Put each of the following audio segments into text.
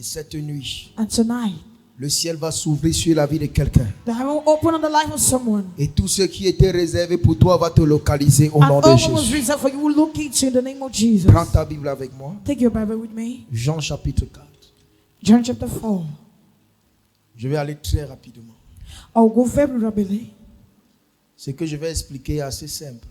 cette nuit, And tonight, le ciel va s'ouvrir sur la vie de quelqu'un. the heaven will open on the life of someone. Et tout ce qui était réservé pour toi va te localiser au And nom all de that was Jésus. reserved for you will locate you in the name of Jesus. Prends ta Bible avec moi. Take your Bible with me. Jean chapitre 4. John chapter 4. Je vais aller très rapidement. I'll go very rapidly. Ce que je vais expliquer est assez simple.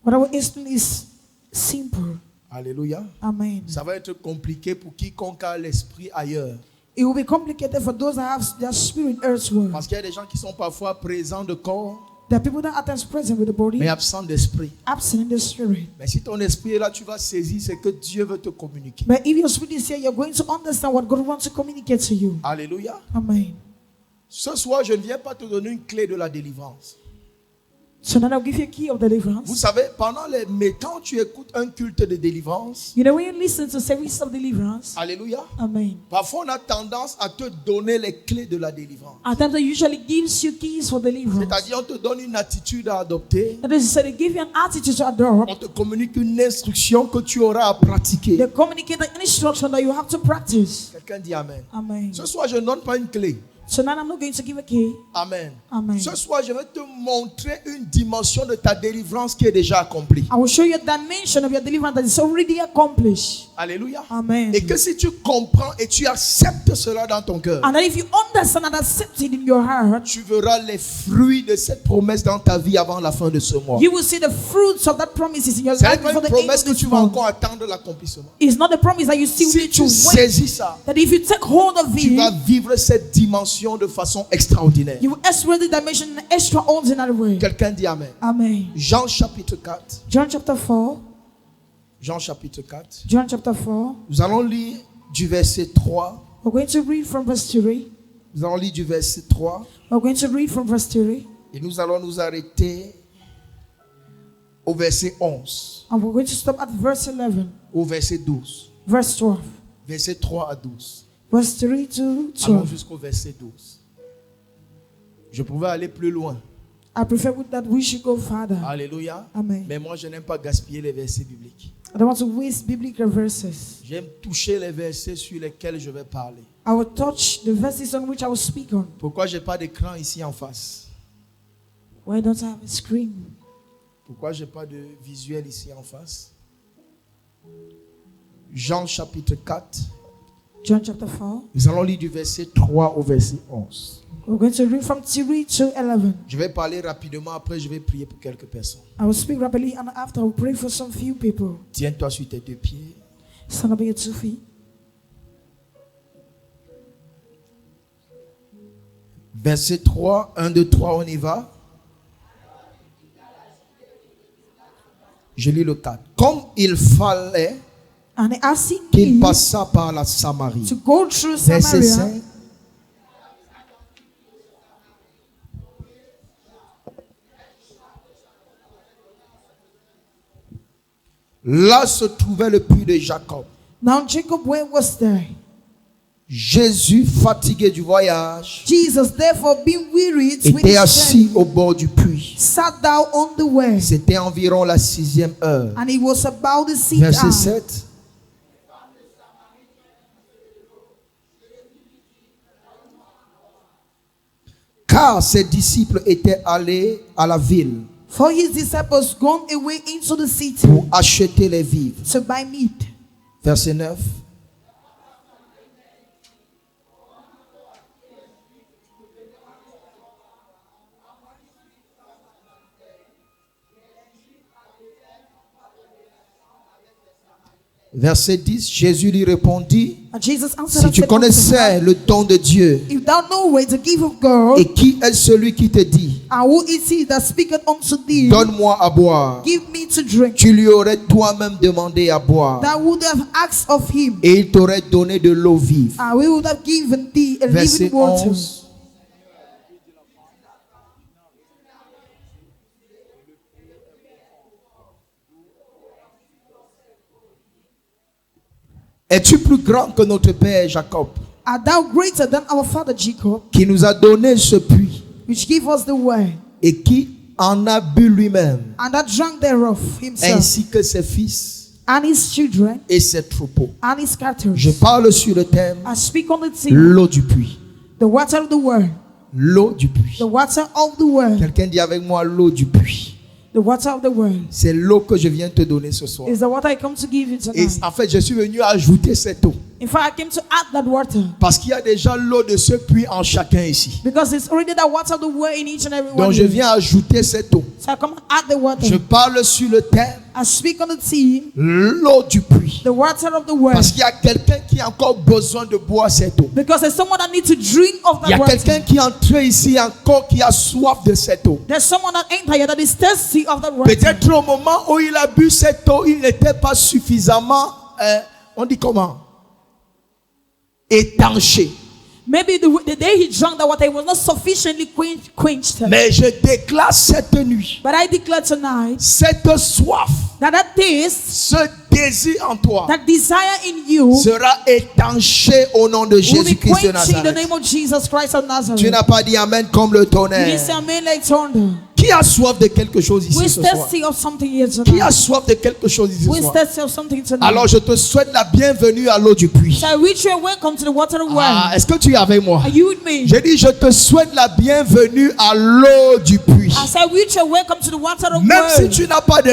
What I will explain is simple. Alléluia. Amen. Ça va être compliqué pour quiconque a l'esprit ailleurs. It will be complicated for those that have their spirit elsewhere. Parce qu'il y a des gens qui sont parfois présents de corps, There are people that are at times present with the body, mais absents d'esprit. absent in the spirit. Mais si ton esprit est là, tu vas saisir ce que Dieu veut te communiquer. But if your spirit is here, you're going to understand what God wants to communicate to you. Alléluia. Amen. Ce soir, je ne viens pas te donner une clé de la délivrance. So now I'll give you a key of Vous deliverance. savez, quand tu écoutes un culte de délivrance, You know, when you listen to service of deliverance, alléluia, amen. parfois on a tendance à te donner les clés de la délivrance. At times, it usually gives you keys for deliverance. C'est-à-dire, on te donne une attitude à adopter, That is, so they give you an attitude to adopt. on te communique une instruction que tu auras à pratiquer. They communicate the instruction that you have to practice. Quelqu'un dit Amen. Amen. Ce soir, je ne donne pas une clé. So now I'm not going to give a key. Amen. Amen. Ce soir, je vais te montrer une dimension de ta délivrance qui est déjà accomplie. I will show you a dimension of your deliverance that is already accomplished. Alléluia. Amen. Et que si tu comprends et tu acceptes cela dans ton cœur, And that if you understand and accept it in your heart, tu verras les fruits de cette promesse dans ta vie avant la fin de ce mois. you will see the fruits of that promises in your Ce n'est life pas before une the end promesse of que this tu vas month. encore attendre l'accomplissement. It's not the promise that you still Si need tu to wait. saisis ça, That if you take hold of tu vas it, vivre cette dimension de façon extraordinaire. you will experience the dimension in an extraordinary way. Quelqu'un dit Amen. Amen. Jean chapitre 4. John chapter 4. Jean chapitre 4. John chapter 4. Nous allons lire du verset 3. We're going to read from verse 3. Nous allons lire du verset 3. We're going to read from verse 3. Et nous allons nous arrêter au verset 11. And we're going to stop at verse 11. Au verset 12. Verse 12. Verset 3 à 12. Verse 3 to Allons 12. jusqu'au verset 12. Je pouvais aller plus loin. I prefer that we should go further. Alléluia. Amen. Mais moi, je n'aime pas gaspiller les versets bibliques. I don't want to waste biblical verses. J'aime toucher les versets sur lesquels je vais parler. I will touch the verses on which I will speak on. Pourquoi je n'ai pas d'écran ici en face? Why don't I have a screen? Pourquoi je n'ai pas de visuel ici en face? Jean chapitre 4. John chapter 4. Nous allons lire du verset 3 au verset 11. We're going to read from 3 to 11. Je vais parler rapidement, après je vais prier pour quelques personnes. I will speak rapidly and after I will pray for some few people. Tiens-toi sur tes deux pieds. Stand up on your 2 feet. Verset 3, 1, 2, 3, on y va. Je lis le 4. Comme il fallait And asking qu'il me passa par la Samarie. to go through Verset Samaria. 5. Là se trouvait le puits de Jacob. Now Jacob, where was there? Jésus, fatigué du voyage, Jesus, therefore, being wearied with était his assis journey, au bord du puits. sat down on the way. C'était environ la 6e heure. And it was about the 6th Verset hour. 7. Car ses disciples étaient allés à la ville For his disciples gone away into the city pour acheter les vivres. to buy meat. Verset 9. Verset 10, Jésus lui répondit, And Jesus answered si and tu said unto connaissais him, le don de Dieu, if thou knowest the gift of God, et qui est celui qui te dit, and who is he that speaketh unto thee, donne-moi à boire, give me to drink, tu lui aurais toi-même demandé à boire, thou would have asked of him, et il t'aurait donné de l'eau vive. and we would have given thee a Verset living water. 11. Es-tu plus grand que notre père Jacob, Art thou greater than our father Jacob, qui nous a donné ce puits which gave us the way, et qui en a bu lui-même, and that drank thereof himself, ainsi que ses fils and his children et ses troupeaux. and his cattle. Je parle sur le thème I speak on the sea, l'eau du puits. the water of the world, L'eau du puits. the water of the world, Quelqu'un dit avec moi l'eau du puits. the water of the world. C'est l'eau que je viens te donner ce soir. Is the water I come to give you Et tonight. en fait, je suis venu ajouter cette eau. In fact, I came to add that water Parce qu'il y a déjà l'eau de ce puits en chacun ici. because it's already the water of the world in each and every one. Donc of je you. viens ajouter cette eau. So I come and add the water. Je parle sur le thème I speak on the sea, l'eau du puits. the water of the world. Parce qu'il y a quelqu'un qui a encore besoin de boire cette eau. Because there's someone that needs to drink of Il y that a quelqu'un water. qui est entré ici encore qui a soif de cette eau. There's someone that entered here that is thirsty of that water. Peut-être au moment où il a bu cette eau, il n'était pas suffisamment, on dit comment? Étanché. Maybe the day he drank that water, it was not sufficiently quenched. Mais je déclare cette nuit, But I declare tonight cette soif, that taste, ce désir en toi that desire in you sera étanché au nom de will be Jésus-Christ de quenched in the Nazareth. name of Jesus Christ of Tu Nazareth. n'as pas dit Amen comme le You tonnerre. didn't say amen like thunder. Qui a soif de quelque chose We're ici ce soir? thirsty of something here Qui a tonight. soif de quelque chose ici ce We're soir? thirsty of something tonight. Alors je te souhaite la bienvenue à l'eau du puits. So I wish you a welcome to the water of Ah, world. est-ce que tu es avec moi? Are you with me? J'ai dit je te souhaite la bienvenue à l'eau du puits. I say, wish you a welcome to the water of Même si world. tu n'as pas de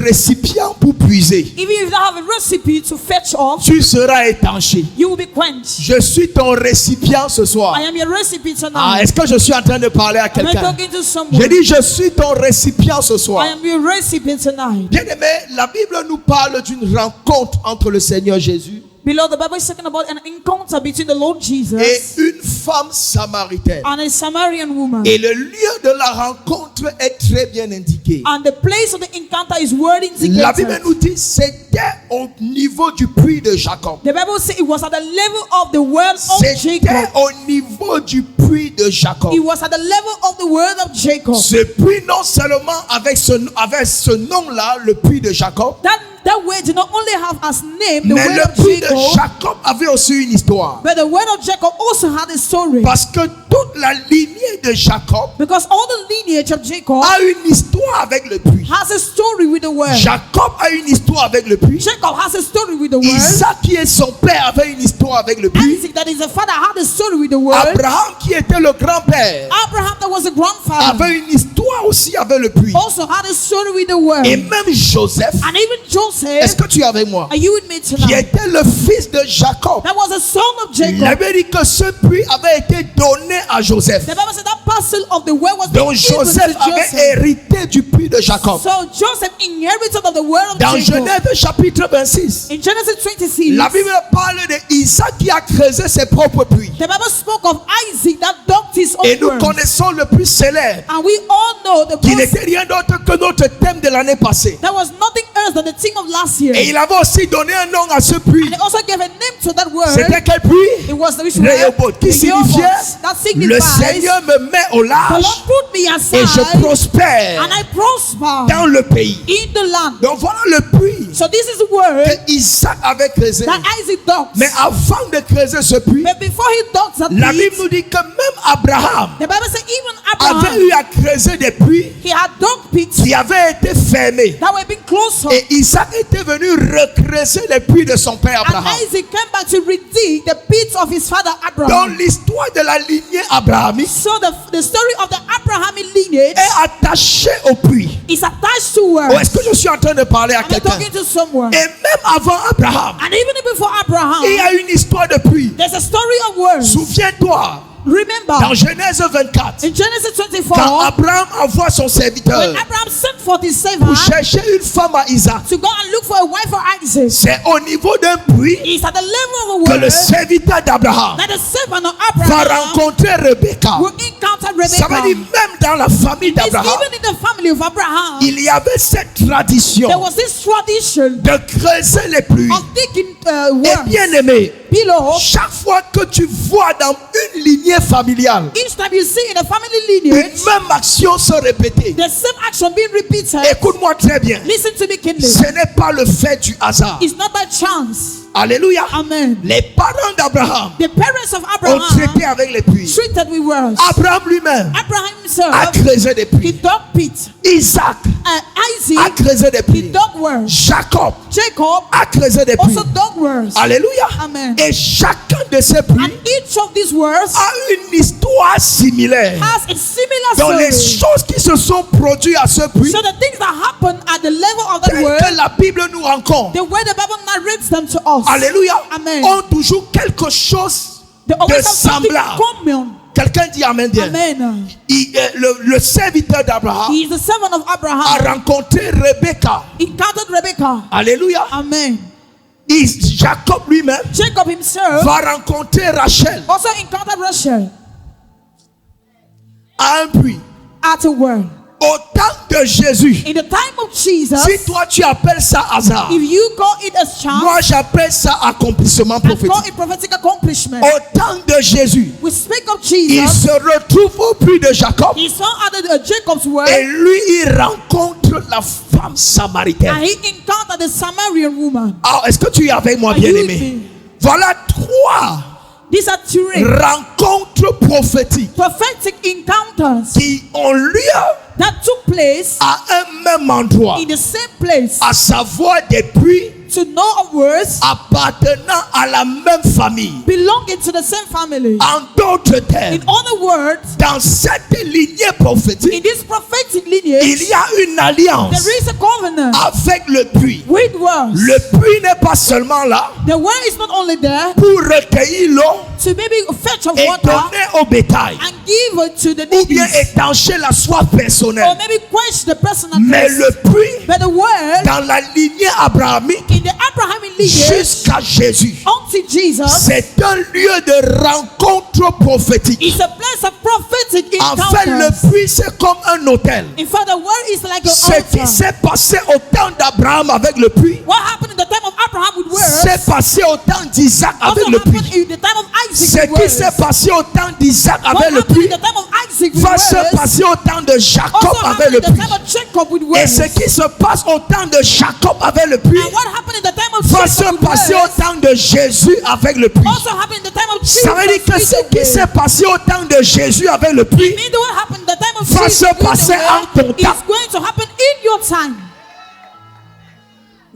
récipient pour puiser, Even if you don't have a recipe to fetch off, tu seras étanché. you will be quenched. Je suis ton récipient ce soir. I am your recipe Ah, tonight. est-ce que je suis en train de parler à Am I quelqu'un? talking to J'ai someone? dit je suis ton récipient ce I soir. am your recipe tonight. Bien aimé, la Bible nous parle d'une rencontre entre le Seigneur Jésus Below, the Bible is talking about an encounter between the Lord Jesus et une femme samaritaine. and a Samaritan woman. Et le lieu de la rencontre est très bien indiqué. And the place of the encounter is word La Bible indicated. nous dit c'était au niveau du puits de Jacob. The Bible says it was at the level of the word of C'était Jacob. au niveau du puits de Jacob. It was at the level of the word of Jacob. Ce puits, non seulement avec ce nom-là, le puits de Jacob, That word did not only have as name the mais word le of puits de Jacob, Jacob avait aussi une histoire. but the word of Jacob also had a story. Parce que toute la lignée de Jacob Because all the lineage of Jacob a une histoire avec le puits. has a story with the word. Jacob a une histoire avec le puits. Jacob has a story with the word. Isaac qui est son père avait une histoire avec le puits. Isaac, that is the father, had a story with the word. Abraham qui était le grand-père Abraham, that was a grandfather, avait une histoire aussi avec le puits. also had a story with the word. Et même Joseph, And even est-ce Joseph, que tu es avec moi? are you with me Qui tonight? était le fils de Jacob. That was a son of Il Jacob. avait dit que ce puits avait été donné à Joseph. The Bible said that parcel of the word was Donc given Joseph to avait Joseph. hérité du puits de Jacob. So Joseph inherited of the word of Dans Jacob. Genèse chapitre 26, In Genesis 26, la Bible parle d'Isaac qui a creusé ses propres puits. the Bible spoke of Isaac that dug his own Et nous worm. connaissons le puits célèbre, And we all know the qui most, n'était rien d'autre que notre thème de l'année passée. that was nothing else than the theme of last year. Et il avait aussi donné un nom à ce puits. And he also gave a name to that word. C'était quel puits? It was the which Rehoboth, word? qui signifiait Rehoboth. That le signifies Seigneur me met au the large Lord put me aside et je prospère and I prosper dans le pays. in the land. Donc voilà le puits So this is the word que Isaac avait creusé. that Isaac dug. Mais avant de creuser ce puits, But before he dug that la pit, Bible nous dit que même Abraham the Bible says even avait Abraham, eu à creuser des puits he had dug pits qui avaient été fermés. that were being closed up. Et Isaac était venu recreuser les puits de son père And Abraham. Isaac came back to redig the pits of his father Dans Abraham. l'histoire de la lignée abrahamique So the story of the Abrahamic lineage est attachée au puits. is attached to Oh, words. est-ce que je suis en train de parler à I'm quelqu'un? talking to someone. Et même avant Abraham, And even before Abraham, il y a une histoire de puits. there's a story of words. Souviens-toi, Remember, dans Genèse 24, in Genesis 24, quand Abraham envoie son serviteur when Abraham sent forth his pour servant chercher une femme à Isaac, to go and look for a wife for Isaac, c'est au niveau d'un puits it's at the level of que a le word serviteur d'Abraham that the servant of va Abraham rencontrer Rebecca. will encounter Ça veut Rebecca. dire même dans la famille It's d'Abraham, even in the family of Abraham, il y avait cette tradition there was this tradition de creuser les puits. of digging Et worms. bien aimé, below. Chaque fois que tu vois dans une lignée familiale Each time you see in a family lineage, une même action se répéter, the same action being repeated. écoute-moi très bien, Listen to me, kindly. ce n'est pas le fait du hasard. It's not by chance. Alléluia. Amen. Les parents d'Abraham The parents of ont Abraham traité avec les puits. treated with wells. Abraham lui-même Abraham a himself, creusé des he puits. dug pits. Isaac a Isaac, creusé des he puits. dug wells. Jacob Jacob a creusé des puits. also dug wells. Alléluia. Amen. Et chacun de ces And puits each of these wells a une histoire similaire. has a similar Dans les story. choses qui se sont produites à ce puits, So the things that happen at the level of that telles word, que la Bible nous rencontre, the way the Bible narrates them to us, alléluia, Amen. ont toujours quelque chose they de always have something semblable. common. Quelqu'un dit Amen. Bien. Amen. Le serviteur d'Abraham He is the servant of a Abraham. rencontré Rebecca. He encountered Rebecca. Alléluia. Amen. Jacob lui-même Jacob himself va rencontrer Rachel also encountered Rachel à un puits. at a well. Au temps de Jésus, In the time of Jesus, si toi tu appelles ça hasard, if you call it a chance, moi j'appelle ça accomplissement I call prophétique. it prophetic accomplishment. Au temps de Jésus, We speak of il Jesus. se retrouve au puits de Jacob He saw at Jacob's well, et lui il rencontre la femme samaritaine. and he encountered the Samaritan woman. Alors, est-ce que tu es avec moi, Are you with bien-aimé? me? Voilà 3 These are three rencontres prophétiques prophetic encounters qui ont lieu that took place à un même endroit, in the same place, à savoir des puits to know of words appartenant à la même famille. belonging to the same family. En d'autres termes, In other words, dans cette lignée in prophétique, this prophetic lineage, il y a une alliance there is a covenant avec le puits. with words. Le puits n'est pas seulement là The well is not only there pour recueillir l'eau to maybe fetch of et water donner au bétail, and give it to the ou bien needy, étancher la soif or personnelle. maybe quench the personal Mais thirst. le puits, But the well dans la lignée abrahamique, in the Abrahamic lineage jusqu'à Jésus, unto Jesus c'est un lieu de rencontre prophétique. is a place of prophetic En fait, encounters. le puits, c'est comme un hôtel. In fact, the well is like an Ce qui altar. s'est passé au temps d'Abraham avec le puits, What happened in the time of Abraham with words s'est passé au temps d'Isaac also avec le happened puits. in the time of Ce Isaac with qui s'est words. passé au temps d'Isaac What avec le happened puits in the time of Isaac with va se words passer au temps de Jacob also avec happened le in the puits. time of Jacob with Et words. ce qui se passe au temps de Jacob avec le puits And what happened in the time of va se Jacob with passer words au temps de Jésus avec le puits. also happened in the time of Jesus. Ça veut dire que with ce the qui word. s'est passé au temps de Jésus avec le puits Meaning what happened in the time of va Jesus se with the passer en ton word temps. is going to happen in your time.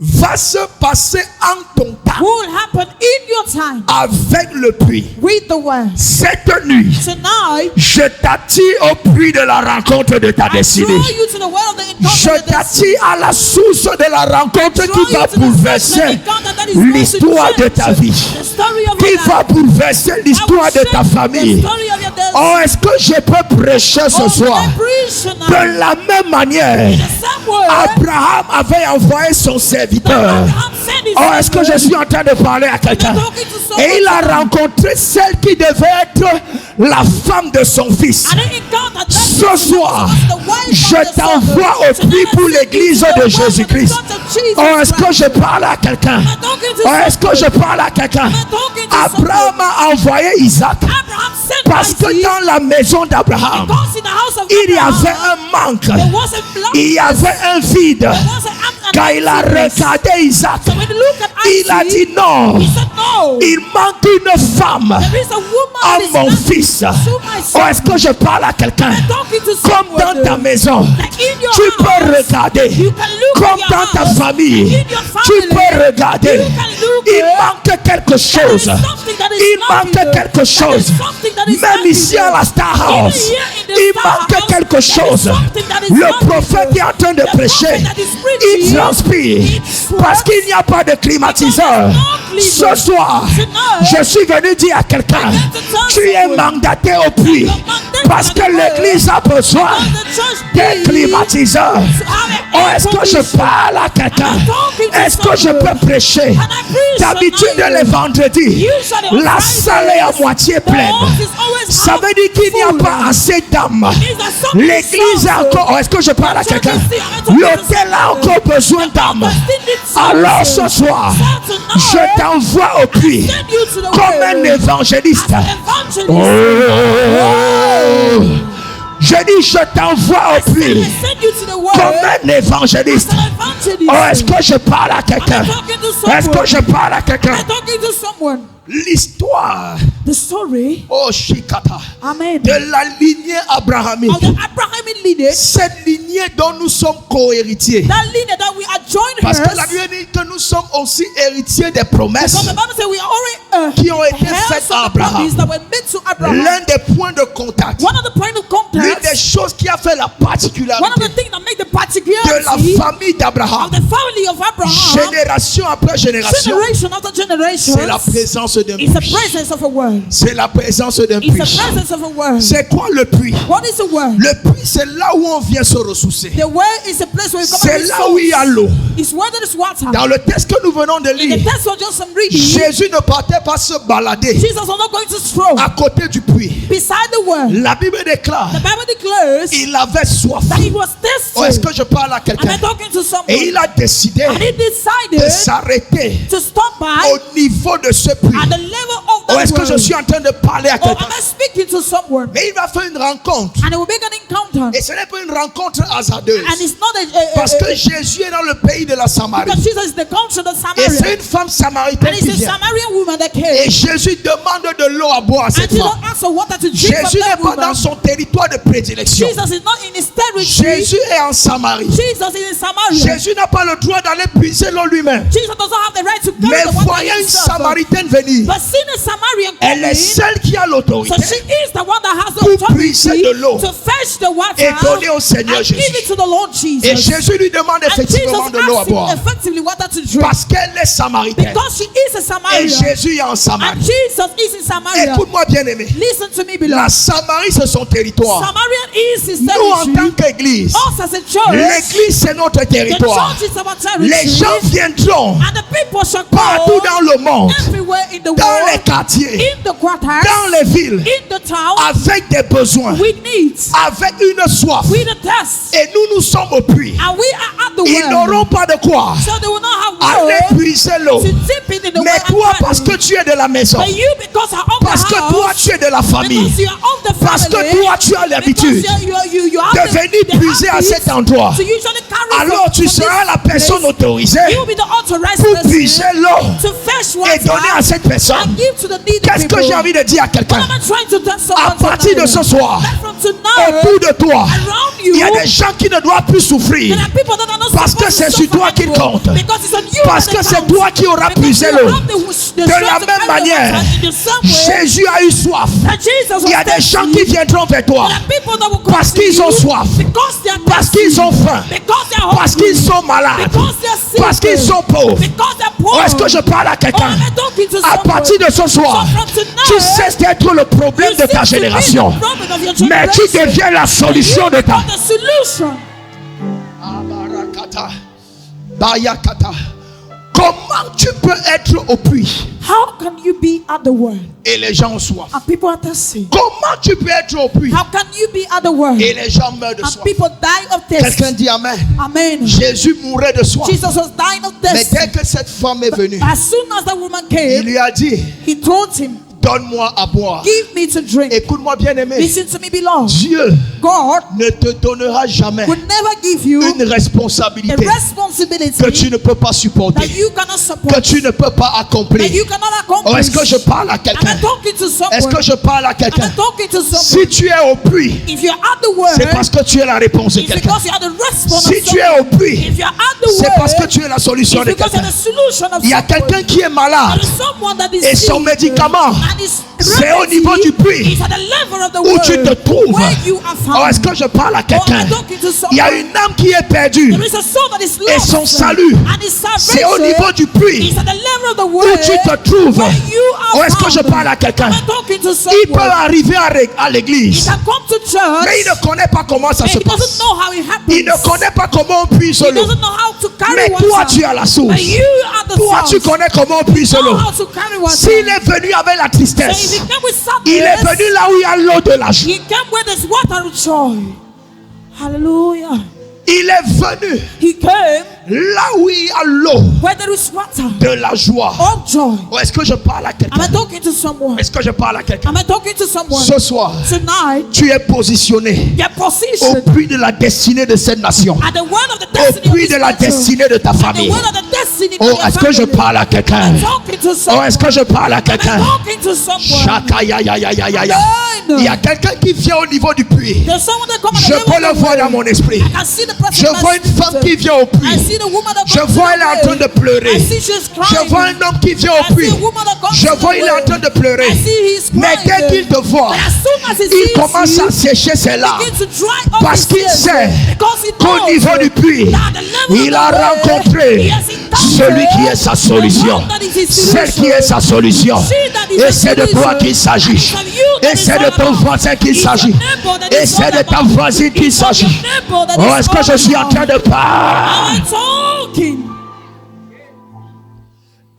va se passer en ton temps Will happen in your time avec le puits. with the word. Cette nuit, Tonight, je t'attire au puits de la rencontre de ta I draw destinée. you to the well of the encounter. Je of the destiny. t'attire à la source de la rencontre Draw qui you va to the bouleverser source of the encounter that is going to l'histoire de change ta vie, the story of qui your va life. bouleverser I l'histoire will de ta change famille. the story of your destiny. Oh, est-ce que je peux prêcher ce Oh, soir? can I preach tonight? De la même manière, The same word Abraham avait envoyé son serviteur. Abraham sent his Oh, est-ce que je suis en train de parler à quelqu'un? Et il a rencontré celle qui devait être la femme de son fils. And he encountered that Ce person soir, that was the wife je of the son. t'envoie au puits Tonight, pour I send l'église you to the de wife of the Jésus-Christ. church of Jesus Oh, est-ce que Christ. je parle à quelqu'un? I'm talking to Oh, est-ce que je someone. parle à quelqu'un? I'm talking to Abraham someone. a envoyé Isaac Abraham sent parce que Isaac dans la maison d'Abraham, because in the house of il y Abraham, avait un manque, there was a blank, il y avait un vide. there was an Quand il a regardé Isaac, So when you look at il a Isaac, dit non, he said no. il manque une femme There is a woman à that is mon not fils. to my son. Oh, est-ce que je parle à quelqu'un? I'm talking to Comme dans someone. ta maison, Like in your tu house, peux regarder. you can look Comme in your dans ta house, famille, in your tu family, peux regarder. you can look Il there. manque quelque There is chose. something that is Il not manque in there. quelque chose. There is something that is Même not in ici à there. la Star House, Even here in the il Star manque House, quelque there is chose. something that is Le not in prophète there. est en train de The prêcher. prophet that is Il preaching, transpire he parce sweats qu'il n'y a pas de climatiseur. Ce soir, je suis venu dire à quelqu'un, tu es mandaté au puits Parce que l'église a besoin des climatiseurs. Oh, est-ce que je parle à quelqu'un? Est-ce que je peux prêcher? D'habitude, les vendredis, la salle est à moitié pleine. Ça veut dire qu'il n'y a pas assez d'âmes. L'église a encore... Oh, est-ce que je parle à quelqu'un? L'hôtel a encore besoin d'âmes. Alors ce soir, je t'envoie au puits comme un évangéliste. Oh. Je dis, je t'envoie au puits comme un évangéliste. Oh, est-ce que je parle à quelqu'un? Est-ce que je parle à quelqu'un? L'histoire, oh Shikata, de la lignée abrahamique, cette lignée dont nous sommes co-héritiers. Parce que la Bible dit que nous sommes aussi héritiers des promesses qui ont été faites à Abraham. L'un des points de contact, l'une des choses qui a fait la particularité de la famille d'Abraham, génération après génération, c'est la présence d'un puits. C'est la présence d'un puits. C'est quoi le puits? Le puits, c'est là où on vient se ressourcer. C'est là où il y a l'eau. Dans le texte que nous venons de lire, Jésus ne partait pas se balader à côté du puits. La Bible déclare il avait soif. Oh, est-ce que je parle à quelqu'un? Et il a décidé de s'arrêter au niveau de ce puits. Oh, est-ce que je suis en train de parler à quelqu'un? Mais il va faire une rencontre. Et ce n'est pas une rencontre hasardeuse. Parce que Jésus est dans le pays de la Samarie. Et c'est une femme samaritaine qui vient. Et Jésus demande de l'eau à boire à cette femme. Jésus n'est pas dans son territoire de prédilection. Jésus est en Samarie. Jésus n'a pas le droit d'aller puiser l'eau lui-même. Mais voyez une Samaritaine venir. Elle est celle qui a l'autorité pour puiser de l'eau et donner au Seigneur Jésus. Et Jésus lui demande effectivement de l'eau à boire parce qu'elle est Samaritaine. Et Jésus est en Samarie. Écoute-moi bien aimé, la Samarie c'est son territoire. Nous en tant qu'église, l'église c'est notre territoire. Les gens viendront partout dans le monde, dans les quartiers, dans les villes, avec des besoins, avec une soif. Et nous sommes au puits. Ils n'auront pas de quoi aller puiser l'eau. Mais toi, parce que tu es de la maison, parce que toi tu es de la famille, parce que toi tu as l'habitude de venir puiser à cet endroit, alors tu seras la personne autorisée pour puiser l'eau et donner à cette personne. Qu'est-ce que j'ai envie de dire à quelqu'un? À partir de ce soir, autour de toi, il y a des gens qui ne doivent plus souffrir parce que c'est sur toi qu'ils comptent, parce que c'est toi qui auras puisé l'eau. De la même manière, Jésus a eu soif. Il y a des gens qui viendront vers toi parce qu'ils ont soif, parce qu'ils ont faim, parce qu'ils sont malades, parce qu'ils sont pauvres. Ou est-ce que je parle à quelqu'un? À partir de ce soir, tu cesses d'être le problème de ta génération, mais tu deviens la solution de ta. Comment tu peux être au puits? How can you be at the well? Et les gens ont soif. And people are thirsty. Comment tu peux être au puits? How can you be at the well? Et les gens meurent de And soif. people die of thirst. Quelqu'un dit amen. Amen. Jésus mourait de soif. Jesus was dying of Mais thirst. dès que cette femme est venue, As soon as the woman il came, lui a dit, he told him, donne-moi à boire. give me to drink. Écoute-moi bien aimé. Listen to me, beloved. Dieu God ne te donnera jamais will never give you une a responsabilité responsibility que tu ne peux pas supporter, that you cannot que support, tu ne peux pas that accomplir. you cannot Oh, accomplish. est-ce que je parle à Am quelqu'un? I talking to Est-ce someone? que je parle à Am quelqu'un? I talking to Si someone? tu es au puits, If you're at the well, c'est parce que tu es la réponse de it's quelqu'un. because you are the response Si of tu es someone. au puits, If you're at the c'est well, parce que tu es la solution it's de because you're quelqu'un. the solution of Il y a someone. quelqu'un qui est malade There is someone that is et son sick, médicament, and his c'est au niveau du puits is at the level of the où tu te world trouves. where you are Oh, found. est-ce que je parle à Or quelqu'un? I'm talking to Il y a someone. une âme qui est perdue There is a soul that is et lost, son salut, and his c'est au niveau salvation du puits is at the level of the où world tu te trouves. where you are Oh, est-ce que je found. parle à quelqu'un? Am I talking to Il peut someone? arriver à He l'église can come to church, mais il ne connaît pas comment ça se he doesn't passe. know how it happens. Il ne connaît pas comment on puise He l'eau. doesn't know how to carry Mais water. toi, tu es à la source. But you are the Toi, tu source. connais comment on puise You know l'eau. how to carry water. S'il est venu avec la So if tristesse, he came with il est sadness, venu là où il y a l'eau de la joie. he came with his water of joy. Hallelujah. Il est venu He came là où il y a l'eau where there is water de la joie. of joy. Oh, est-ce que je parle à Am quelqu'un? I talking to someone? Est-ce que je parle à quelqu'un? Am I talking to someone? Ce soir, Tonight, tu es positionné your au position puits de la destinée de cette nation, at the word of the au destiny puits of de this la nation, destinée de ta at the famille. word of the destiny of Oh, your est-ce que je family. parle à quelqu'un? I'm talking to Oh, someone. est-ce que je parle à I'm quelqu'un? talking to someone. Chaka, ya, ya, ya, ya, ya, ya. Il y a quelqu'un qui vient au niveau du puits. There's someone that come at the Je level peux of le the voir well. dans mon esprit. I can see the presence Je of vois my une femme qui spirit. vient au I puits. see the woman that Je comes vois to elle est en the train de well. pleurer. I see she's Je crying. vois un homme qui vient au I see puits. a woman that comes Je to the vois il est en well. train de pleurer. I see he's Mais crying. dès qu'il te voit, But as soon as he il sees commence you, à sécher ses larmes. begin to dry up Parce his qu'il tears. sait Because he qu'au knows niveau du puits, that the level il of a the well, rencontré he has encountered celui qui est sa solution. the one that is his Celle qui solution. est sa solution. She that is Et the c'est de toi solution. qu'il s'agit. And it's of you that Et is c'est all de ton about. voisin qu'il It's your s'agit. neighbor that Et is c'est all de ta about. voisine qu'il It's of s'agit. your neighbor that Oh, is est-ce que all je suis en about. train de parler? I'm talking.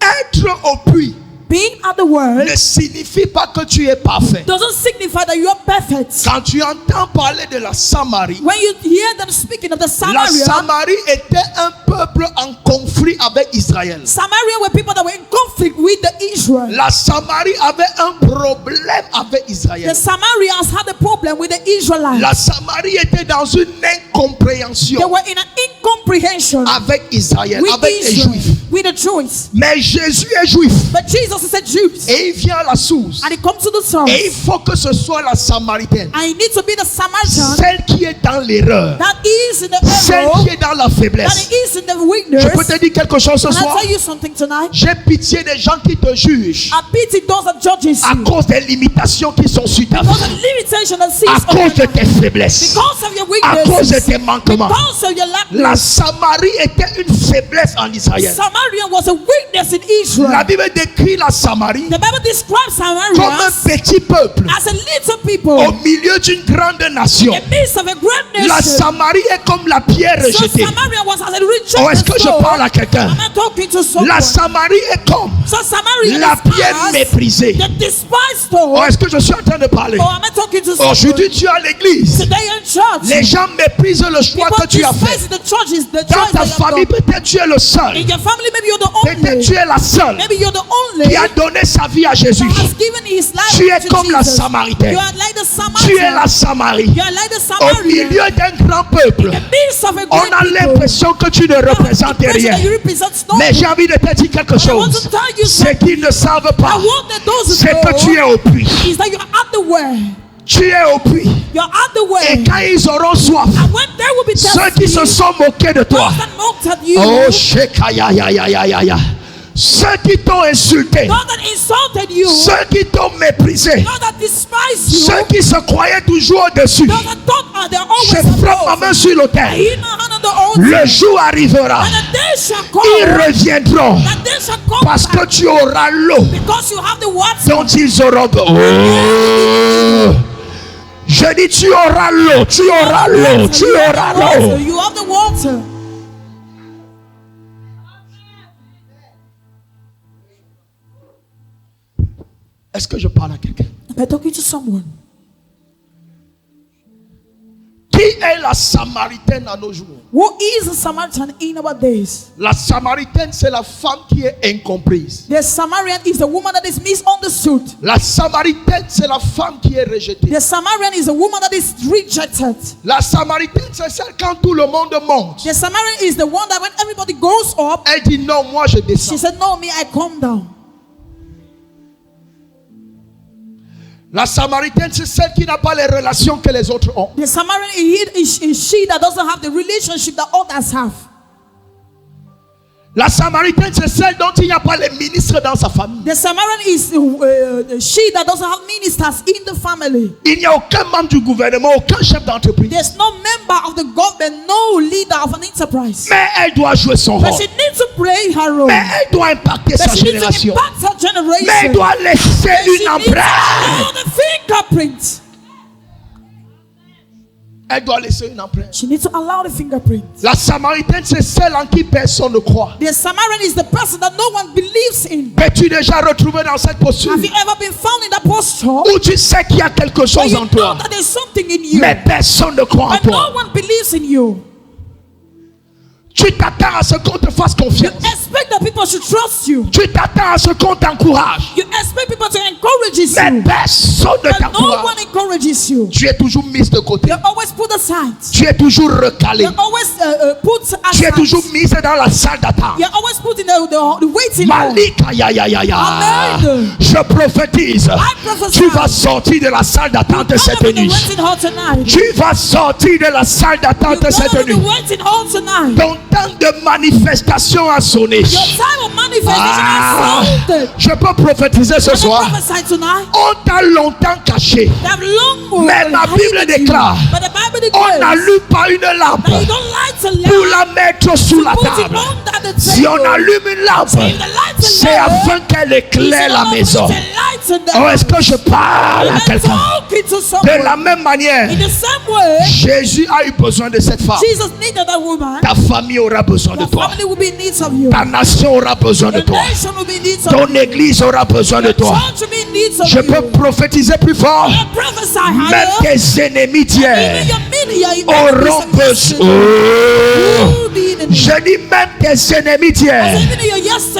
Être au puits Being at the word ne signifie pas que tu es parfait. doesn't signify that you are perfect. Quand tu entends parler de la Samarie, When you hear them speaking of the la Samaria, Samarie était un peuple en conflit avec Israël. Samaria were people that were in conflict with the Israel. La Samarie avait un problème avec The Israël. Samarians had a problem with the Israelites. La Samarie était dans une incompréhension They were in an incomprehension avec Israël, with avec les Israel, Juifs. with the Jews. Mais Jésus est juif But Jesus is a Jew. et il vient à la source. And he comes to the source. Et il faut que ce soit la Samaritaine, And it needs to be the Samaritan celle qui est dans l'erreur, that is in the celle error, qui est dans la that faiblesse. is in the weakness. Je peux te dire quelque chose ce Can I soir? tell you something tonight? J'ai pitié des gens qui te jugent I pity those that judges à you cause des limitations qui sont sur ta because vie, of limitation that à sees cause de over tes faiblesses, because of your à cause de weakness, tes manquements. because of your La lackness. Samarie était une faiblesse en Israël. Samaria was a weakness in La Israel. Bible décrit la Samarie The Bible describes comme Samaria un petit peuple as a little people au milieu d'une grande nation. in the midst of a great La nation. Samarie est comme la pierre So rejetée. Samaria was as a rich Oh, est-ce que je parle à quelqu'un? Am I talking to someone? La Samarie est comme So Samaria la is pierre as méprisée. the despised Oh, stone. est-ce que je suis en train de parler? Or am I talking to someone? Aujourd'hui, tu es à l'église. Today in church, Les gens méprisent le choix people que tu as fait. despise the churches, the Dans choice ta that you have famille, done. peut-être tu es le seul. In your family, maybe you're the Peut-être only. tu es la seule Maybe you're the only qui a donné sa vie à Jésus. that has given his life Tu es to comme la Jesus. Samaritaine. You are like the Tu es la Samaritan. Samarie. You are like the Au Samaritan. milieu d'un grand peuple, In the midst of a on great a people. l'impression que tu ne You have the représentes impression rien. that you represent no Mais j'ai envie de te dire quelque I want chose. to tell you Ce something. qu'ils ne savent I pas, want that those who c'est que tu es know au puits. is that you're at the well. Tu es au puits. You're at the well. Et quand ils auront soif, And when there will be ceux qui se sont moqués de toi, those that mocked at you, oh, shekaya, ya, ya, ya, ya, ya. Ceux qui t'ont insulté, those that insulted you, ceux qui t'ont méprisé, those that despised you, ceux qui se croyaient toujours au-dessus, those that thought they're je always frappe ma above. main sur l'autel. You know how the old Le jour arrivera, and the day shall ils come. reviendront That day shall come parce que back tu auras l'eau because you have the water. dont ils auront besoin. Oh. Je dis tu auras l'eau, tu auras l'eau, tu You have auras the water. l'eau. You have the water. Est-ce que je parle à quelqu'un? Am I talking to someone? Qui est la Samaritaine à nos jours? Who is a Samaritan in our days? La Samaritaine, c'est la femme qui est incomprise. The Samaritan is the woman that is misunderstood. La Samaritaine, c'est la femme qui est rejetée. The Samaritan is a woman that is rejected. La Samaritaine, c'est celle quand tout le monde monte. The Samaritan is the one that when everybody goes up, Elle dit non, moi je she descends. said, no, me, I come down. La Samaritaine, c'est celle qui n'a pas les relations que les autres ont. The Samaritan is she that doesn't have the relationship that others have. La Samaritaine, c'est celle dont il n'y a pas les ministres dans sa famille. The Samaritan is she that doesn't have ministers in the family. Il n'y a aucun membre du gouvernement, aucun chef d'entreprise. There's no member of the government, no leader of an enterprise. Mais elle doit jouer son But rôle. she needs to play her role. Mais elle doit impacter sa But she needs to génération. impact her generation. Mais elle doit laisser But she une needs empreinte. to the fingerprint. Elle doit laisser une empreinte. She needs to allow the fingerprint. La Samaritaine, c'est celle en qui personne ne croit. The Samaritan is the person that no one believes in. Peux-tu déjà retrouver dans cette posture? Have you ever been found in that posture? Où tu sais qu'il y a quelque chose en toi, that there's something in you, mais personne ne croit en but toi. no one believes in you. Tu t'attends à ce qu'on te fasse confiance. You expect that people should trust you. Tu t'attends à ce qu'on t'encourage. You expect people to encourage you. Mais personne ne But no t'encourage. one encourages you. Tu es toujours mise de côté. You're always put aside. Tu es toujours recalé. You're always put aside. Tu es toujours mise dans la salle d'attente. You're always put in the waiting room. Malika ya ya ya ya. Amen. Je prophétise. prophesy. Tu vas sortir de la salle d'attente cette nuit. Tu vas sortir de la salle d'attente cette nuit. Ton temps de manifestation a sonné. Je peux prophétiser ce soir. On t'a longtemps caché. Mais la Bible déclare, on n'allume pas une lampe pour la mettre sous la table. Si on allume une lampe, c'est afin qu'elle éclaire la maison. Oh, est-ce que je parle à quelqu'un? De la même manière, Jésus a eu besoin de cette femme. Ta famille aura besoin de toi. Ta nation aura besoin de toi. Ton église aura besoin de toi. Je peux prophétiser plus fort. Même tes ennemis d'hier auront besoin. Je dis même tes ennemis d'hier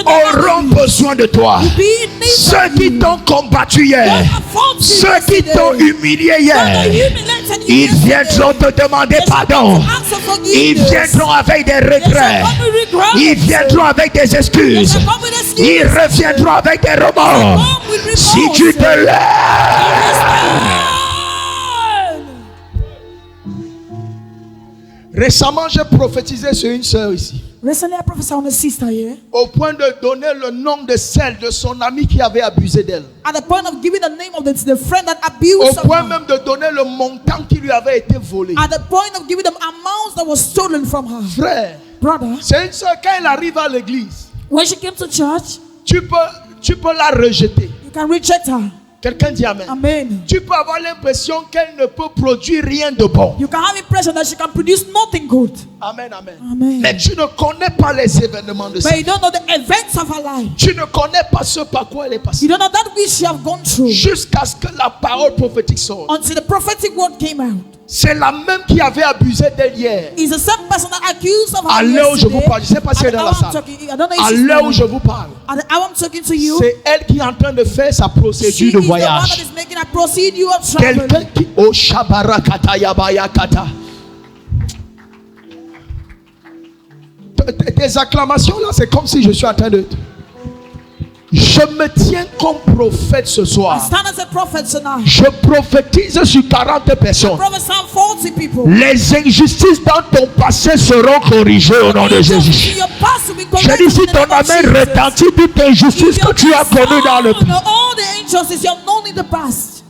auront besoin de toi. Ceux qui t'ont combattu hier, ceux qui t'ont humilié hier, ils viendront te demander pardon. Ils viendront avec des regrets. Ils viendront avec des excuses. Ils reviendront avec des remords. Si tu te lèves. Récemment, j'ai prophétisé sur une sœur ici. Recently, I prophesied on a sister here. Au point de donner le nom de celle de son ami qui avait abusé d'elle. At the point of giving the name of the friend that abused her. Au point même de donner le montant qui lui avait été volé. At the point of giving them amounts that was stolen from her. Frère, brother, c'est une sœur, quand elle arrive à l'église, when she came to church, tu peux la rejeter. You can reject her. Quelqu'un dit amen. Amen. Tu peux avoir l'impression qu'elle ne peut produire rien de bon. You can have l'impression that she can produce nothing good. Amen, amen. Amen. Mais tu ne connais pas les événements de sa vie. But you don't know the events of her life. Tu ne connais pas ce par quoi elle est passée. You don't know that which she have gone through. Jusqu'à ce que la parole prophétique sorte. Until the prophetic word came out. C'est la même qui avait abusé d'elle hier. Is the same person that accused of her à l'heure où je vous parle, je ne sais pas si elle est dans la salle. À l'heure où je vous parle, c'est elle qui est en train de faire sa procédure de voyage. Quelqu'un qui oh shabarakata yabayakata. Tes acclamations là, c'est comme si je suis en train de. Je me tiens comme prophète ce soir. Je prophétise sur 40 personnes. Les injustices dans ton passé seront corrigées au nom de Jésus. Je dis si ton amen retentit toute injustice que tu as connue dans le passé.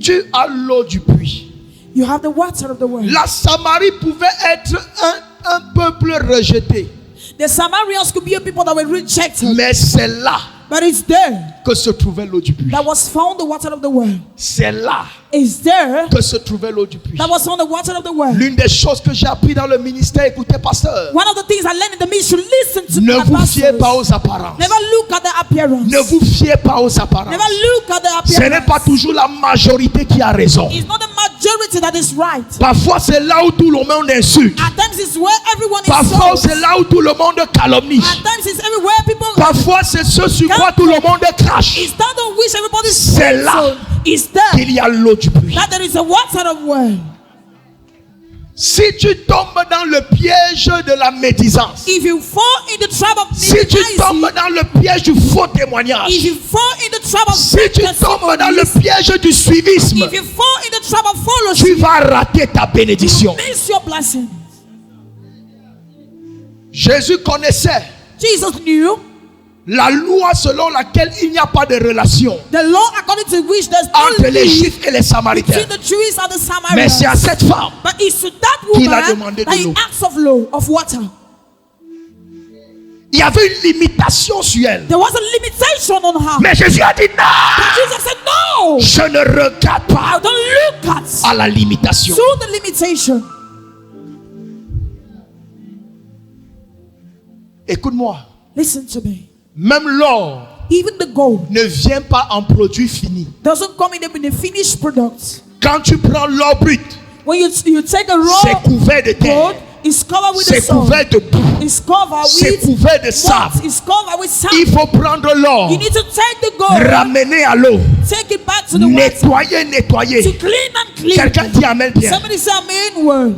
Tu as l'eau du puits. La Samarie pouvait être un peuple rejeté. The Samaritans could be a people that were rejected. Mais c'est là but it's there que se trouvait l'eau du puits. That was found the water of the world. C'est là it's there que se trouvait l'eau du puits. That was found the water of the world. L'une des choses que j'ai appris dans le ministère, écoutez pasteur. One of the things I learned in the ministry, listen to ne vous fiez pas aux apparences. Never look at the appearance. Ne vous fiez pas aux apparences. Never look at the appearance. Ce n'est pas toujours la majorité qui a raison. It's not the majority that is right. Parfois c'est là où tout le monde insulte. At times it's where everyone is. Parfois c'est là où tout le monde calomnie. At times it's everywhere people. Parfois c'est ce sur quoi tout le monde crache. It's that on which everybody c'est là qu'il y a l'eau du puits. That there is a water of world. Si tu tombes dans le piège de la médisance, if you fall in the trap of si tu tombes dans le piège du faux témoignage, if you fall in the trap of si tu tombes dans le piège du suivisme, if you fall in the trap of fellowship, tu vas rater ta bénédiction. You miss your blessing. Jésus connaissait Jesus knew la loi selon laquelle il n'y a pas de relation entre les Juifs et les Samaritains. Mais c'est à cette femme qu'il a demandé de l'eau. Il y avait une limitation sur elle. There was a limitation on her. Mais Jésus a dit non. But Jesus said no. Je ne regarde pas I don't look at à la limitation. to the limitation. Écoute-moi. Listen to me. Même l'or Even the gold ne vient pas en produit fini. doesn't come in a finished product. Quand tu prends l'or brut, When you take a c'est raw couvert de gold, terre, it's covered with the c'est soil. couvert de boue, It's covered c'est with couvert de what? sable. It's covered with sand. Il faut prendre l'or, You need to take the gold, ramener à l'eau, take it back to the water, nettoyer, to nettoyer. clean and clean. Quelqu'un dit amen bien. Somebody say amen word.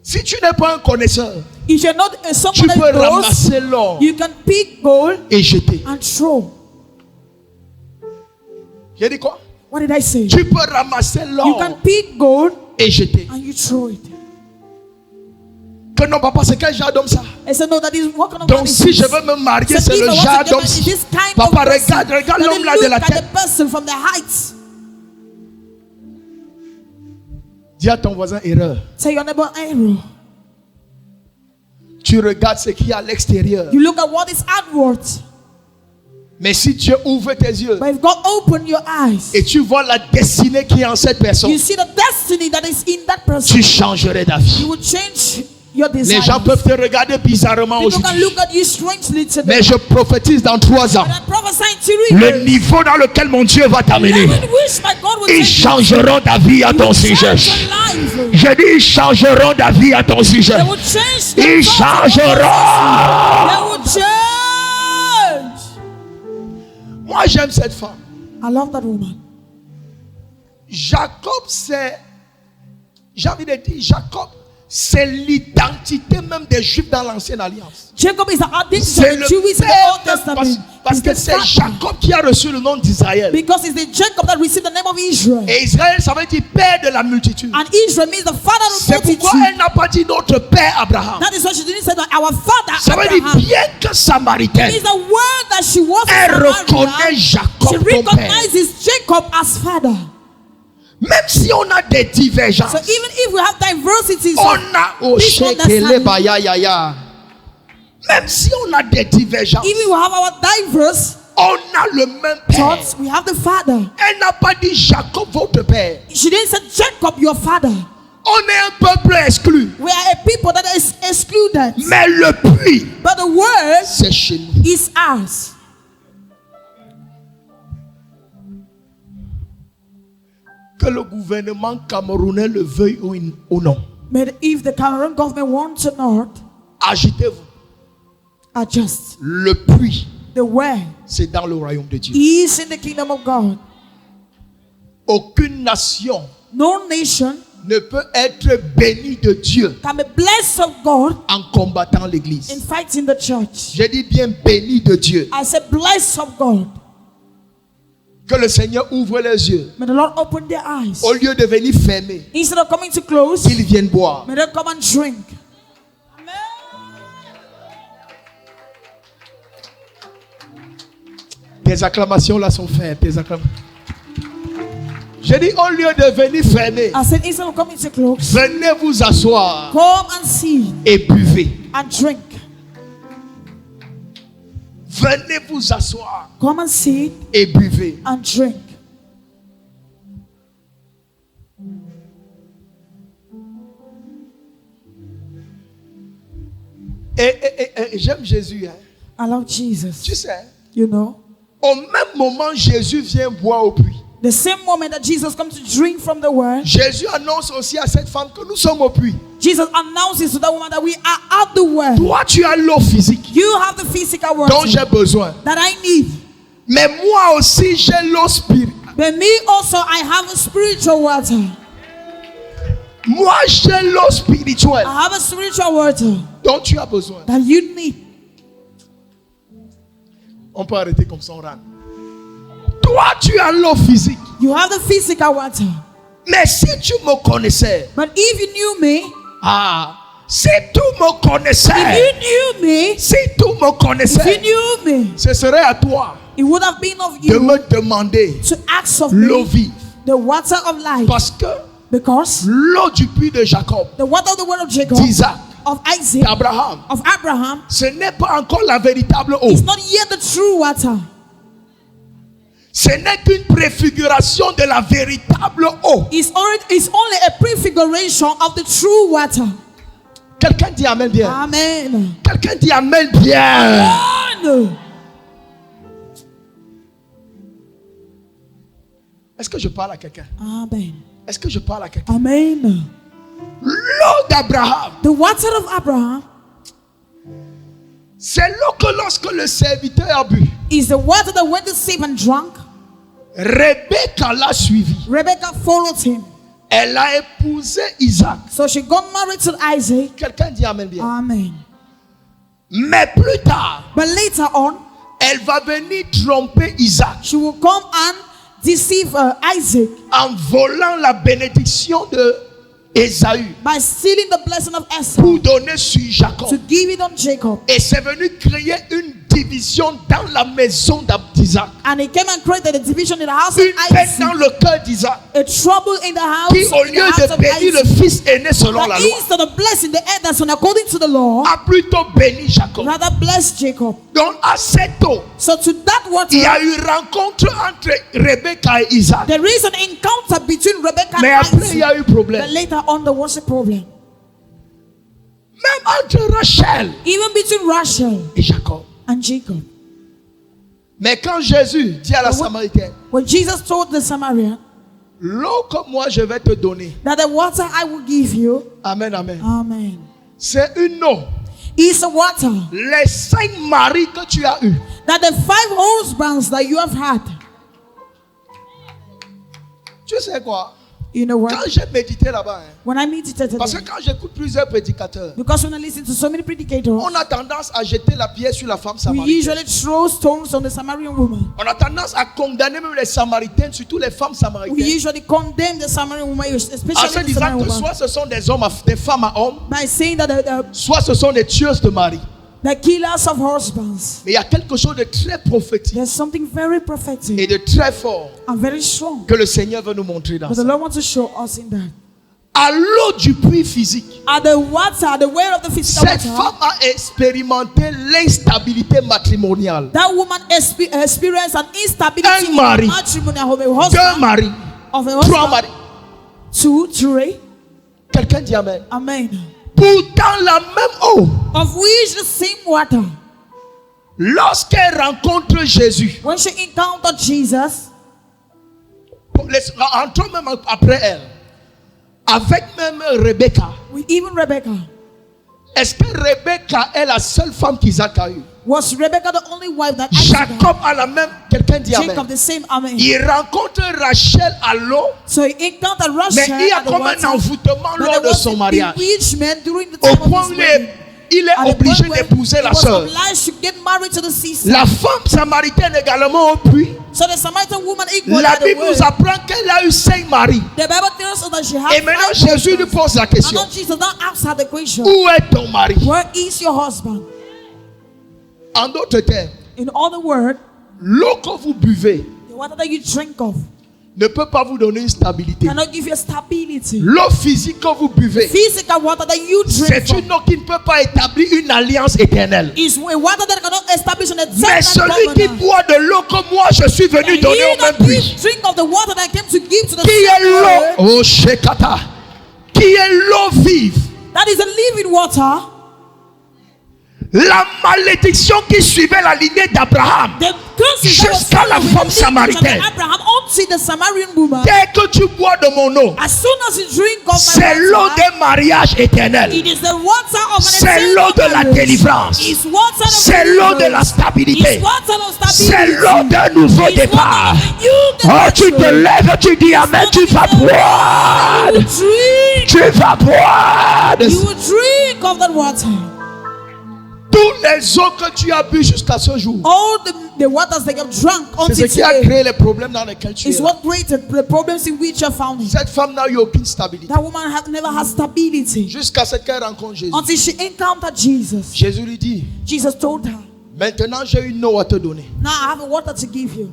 Si tu n'es pas un connaisseur, If you're not tu someone peux that knows, ramasser l'or you can pick gold et jeter. and throw. J'ai dit quoi? What did I say? Tu peux ramasser You l'or can pick gold et jeter. and you throw it. Que non, papa, c'est quel genre d'homme ça? I said, no, that is what kind of Donc man is si this? je veux me marier, So c'est if le I want genre to get d'homme. married, this kind Papa, of person, regarde that l'homme là they de la look tête. at the person from the heights. Dis à ton voisin erreur. Say your neighbor error. Tu regardes ce qui est à l'extérieur. You look at what is outward. Mais si Dieu ouvre tes yeux But if God open your eyes, et tu vois la destinée qui est en cette personne, you see the destiny that is in that person, tu changerais d'avis. you will change your desires. Les gens peuvent te regarder bizarrement People can aujourd'hui. look at you strangely today. Mais je prophétise dans 3 ans, But I prophesy to you, le niveau dans lequel mon Dieu va t'amener, I wish my God would ils take you. changeront d'avis à He ton will sujet. change your life. Je dis, ils changeront d'avis à ton sujet. They will change their Ils thoughts and changeront. They will change. Moi, j'aime cette femme. I love that woman. Jacob, c'est, j'ai envie de dire, Jacob, c'est l'identité même des Juifs dans l'Ancienne Alliance. Jacob is the identity C'est of le the Jews in the père Old Testament. parce que He's the c'est father. Jacob qui a reçu le nom d'Israël. Because it's the Jacob that received the name of Israel. Et Israël, ça veut dire père de la multitude. And Israel means the father of C'est pourquoi multitude. elle n'a pas dit notre père Abraham. That is why she didn't say that our father Ça veut dire Abraham. bien que Samaritaine, It's the word that she was elle from reconnaît Abraham. She Jacob comme père. recognizes Jacob as father. Même si on a des divergences, So even if we have diversities, on a au shekele baya yaya. Même si on a des divergences, even we have our diverse on a le même père. thoughts, we have the father. Elle n'a pas dit Jacob votre père. She didn't say Jacob your father. On est un peuple exclu. We are a people that is excluded. Mais le puits, But the word c'est chez nous. is ours. Que le gouvernement camerounais le veuille ou non. But if the Cameroon government wants or not, Agitez-vous. adjust. Le puits, The way c'est dans le royaume de Dieu. is in the kingdom of God. Aucune nation No nation ne peut être bénie de Dieu can be blessed of God en combattant in l'église. fighting the church. J'ai dit bien bénie de Dieu. I say blessed of God. Que le Seigneur ouvre les yeux. May the Lord open their eyes. Au lieu de venir fermer, Instead of coming to close, qu'ils viennent boire. may they come and drink. Tes acclamations là sont faibles. Tes acclamations. J'ai dit au lieu de venir fermer, I said instead of coming to close, venez vous asseoir come and see et buvez. and drink. Venez vous asseoir Come and see et buvez. and drink. Et j'aime Jésus. Hein. I love Jesus. Tu sais, You know, au même moment, Jésus vient boire au puits. the same moment that Jesus comes to drink from the word, Jésus annonce aussi à cette femme que nous sommes au puits. Jesus announces to that woman that we are at the well. Toi, tu as l'eau physique You have the physical dont water j'ai besoin. that I need. Mais moi aussi, j'ai l'eau spirituelle. But me also, I have a spiritual water. Moi, j'ai l'eau spirituelle I have a spiritual water dont tu as besoin. that you need. On peut arrêter comme ça, on rentre. Toi, tu as l'eau physique. You have the physical water. Mais si tu me connaissais, But if you knew me, si tu me connaissais, if you knew me, si tu me if you connaissais, knew me, ce serait à toi it would have been of de you me demander to ask of l'eau me vive. the water of life. Parce que Because l'eau du puits de Jacob, the water of the word of Jacob, d'Isaac, of Isaac, d'Abraham, of Abraham, ce n'est pas encore la véritable eau. is not yet the true water. Ce n'est qu'une préfiguration de la véritable eau. It's only a prefiguration of the true water. Quelqu'un dit amen bien. Amen. Quelqu'un dit amen bien. Amen. Est-ce que je parle à quelqu'un? Amen. Est-ce que je parle à quelqu'un? Amen. L'eau d'Abraham. The water of Abraham. C'est l'eau que lorsque le serviteur a bu, is the water that when the servant drank, Rebecca l'a suivi. Rebecca followed him. Elle a épousé Isaac. So she got married to Isaac. Quelqu'un dit amen bien. Amen. Mais plus tard, But later on, elle va venir tromper Isaac she will come and deceive Isaac en volant la bénédiction de Ésaü by stealing the blessing of Esau pour donner sur Jacob. to give it on Jacob. Et c'est venu créer une division dans la maison d'Isaac. And he came and created a division in the house of Une peine Isaac, dans le cœur d'Isaac, a trouble in the house, qui au lieu de bénir le fils aîné selon la that loi, instead of blessing the heir that's according to the law, a plutôt béni Jacob. rather blessed Jacob. Donc à cette eau, So to that water, il y a eu rencontre entre Rebecca et Isaac. there is an encounter between Rebecca Mais and après, il y Isaac. a eu problème. But later on, there was a problem. Même entre Rachel Even between Rachel et Jacob. and Jacob. Mais quand Jésus dit à la Samaritaine, When Jesus told the Samaritan l'eau que moi je vais te donner, that the water I will give you, amen, amen, amen, c'est une eau. is a water Les 5 maris que tu as eus, that the 5 husbands that you have had, tu sais quoi? you know what? Quand j'ai médité là-bas, When I meditated parce que there, quand j'écoute plusieurs prédicateurs, because when I listen to so many predicators, on a tendance à jeter la pierre sur la femme we samaritaine. usually throw stones on the Samaritan woman. On a tendance à condamner même les Samaritaines, surtout les femmes We samaritaines, usually condemn the Samaritan woman, en especially se the disant Samaritan que woman, soit ce sont des hommes, des femmes à hommes, by saying that soit ce sont des tueuses de mari. the killers of husbands. Mais il y a quelque chose de très prophétique There's something very prophetic et de très fort and very strong que le Seigneur veut nous montrer dans but ça. the Lord wants to show us in that. À l'eau du puits physique, At the water, the way of the physical cette water, femme a expérimenté l'instabilité matrimoniale. that woman experienced an instability Un mari, in matrimonial of a 2 husband, maris, of a 3 husband, maris. 2, 3, Quelqu'un dit amen. amen, Pourtant la même eau, of which the same water, lorsqu'elle rencontre Jésus, when she encountered Jesus, entrons même après elle, avec même Rebecca. with even Rebecca, Est-ce que Rebecca est la seule femme qu'Isaac a eue? was Rebecca the only wife that Isaac had? Jacob a la même. Quelqu'un dit Jacob amen. the same, amen. Il rencontre Rachel à l'eau, So he encountered mais Rachel il y a at the comme un water, envoûtement but lors there de was son a mariage. bewitchment during the Au time point of où his wedding. il est At the obligé point where d'épouser he la was sœur. obliged to get married to the sister. La femme samaritaine également au puits. So the Samaritan woman equally La at the Bible well. nous apprend qu'elle a eu 5 maris. The Bible tells us that she had Et maintenant 5 Jésus lui husbands. pose la And question. now Jesus now asks her the question, Où est ton mari? where is your husband? En d'autres termes, In other words, l'eau que vous buvez the water that you drink of ne peut pas vous donner une stabilité. cannot give you stability. L'eau physique que vous buvez, Physical water that you drink c'est from une eau qui ne peut pas établir une alliance éternelle. is a water that cannot establish an Mais eternal celui qui covenant. boit de l'eau que moi je suis venu And donner he au même that puits, drink of the water that I came to give to the qui est same l'eau, world, oh Shekata, qui est l'eau vive, that is a living water. la malédiction qui suivait la lignée d'Abraham, The curses that was jusqu'à la following femme the lineage of samaritaine. Abraham unto the Samaritan woman. Dès que tu bois de mon eau, As soon as you drink of c'est my l'eau water, d'un mariage éternel. it is the water of an C'est eternal l'eau de la marriage. délivrance. It's water of C'est l'eau de la deliverance. stabilité. It's water of stability. C'est l'eau d'un nouveau It's départ. water of a new Oh, tu te direction. lèves, tu dis amen, tu vas boire. You drink. Tu vas boire. You will drink of that water. Tous les eaux que tu as bu jusqu'à ce jour, All the waters that you have drunk c'est ce until qui a today créé les problèmes dans lesquels tu es. is what created the problems in which you are found in. Cette femme n'a eu aucune stabilité. That woman never had stability Jusqu'à ce qu'elle rencontre Jésus. until she encountered Jesus. Jésus lui dit, Jesus told her, maintenant j'ai une eau à te donner. now I have a water to give you.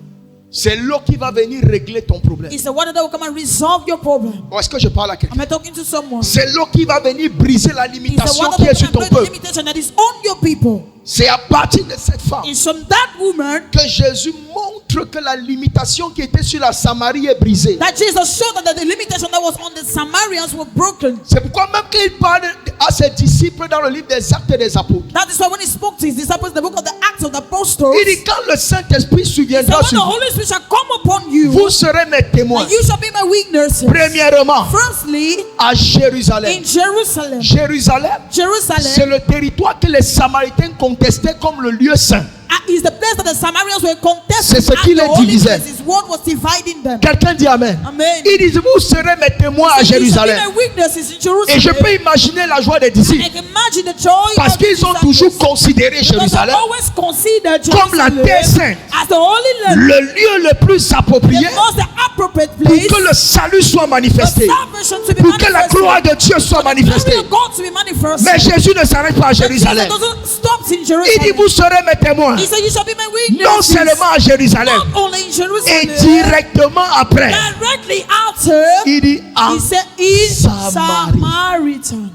C'est l'eau qui va venir régler ton problème. It's the water that will come and resolve your problem. Ou est-ce que je parle à quelqu'un? Am I talking to someone? C'est l'eau qui va venir briser la It's the limitation water qui est that sur will ton come and break the peuple. limitation that is on your people. C'est à partir de cette femme it's from that woman que Jésus montre que la limitation qui était sur la Samarie est brisée. that Jesus showed that the limitation that was on the Samaritans were broken. C'est pourquoi même quand il parle à ses disciples dans le livre des Actes des Apôtres, That is why when he spoke to his disciples in the book of the Acts of the Apostles, il dit quand le Saint-Esprit he said, surviendra when the sur vous, Holy Spirit shall come upon you, vous serez mes témoins. and you shall be my witnesses. Premièrement, Firstly, à Jérusalem. in Jerusalem. Jérusalem, c'est Jerusalem le territoire que les Samaritains contestaient comme le lieu saint. is the place that the Samaritans were contesting. C'est ce qui and the les Holy divisait. place is what was dividing them. Quelqu'un dit Amen. Amen. Il dit, vous serez mes témoins à You shall be Jérusalem. my witnesses in Jerusalem. Et je peux imaginer la joie des disciples. I can imagine the joy Parce of qu'ils ont the toujours disciples. considéré Because they Jérusalem always consider comme la Jerusalem terre sainte, as the holy land, le lieu le plus approprié the most appropriate pour place que le salut soit for manifesté, salvation to be pour que la gloire manifested, de Dieu soit for the manifestée. glory of God to be manifested. Mais Jésus ne s'arrête pas à But Jérusalem. Jesus doesn't stop in Il dit, Jerusalem. vous serez mes témoins, He said, you shall be my witnesses. non seulement à Jérusalem, Not only in et Jerusalem, directement après, directly after, il dit en he said, in Samarie. Samaritan.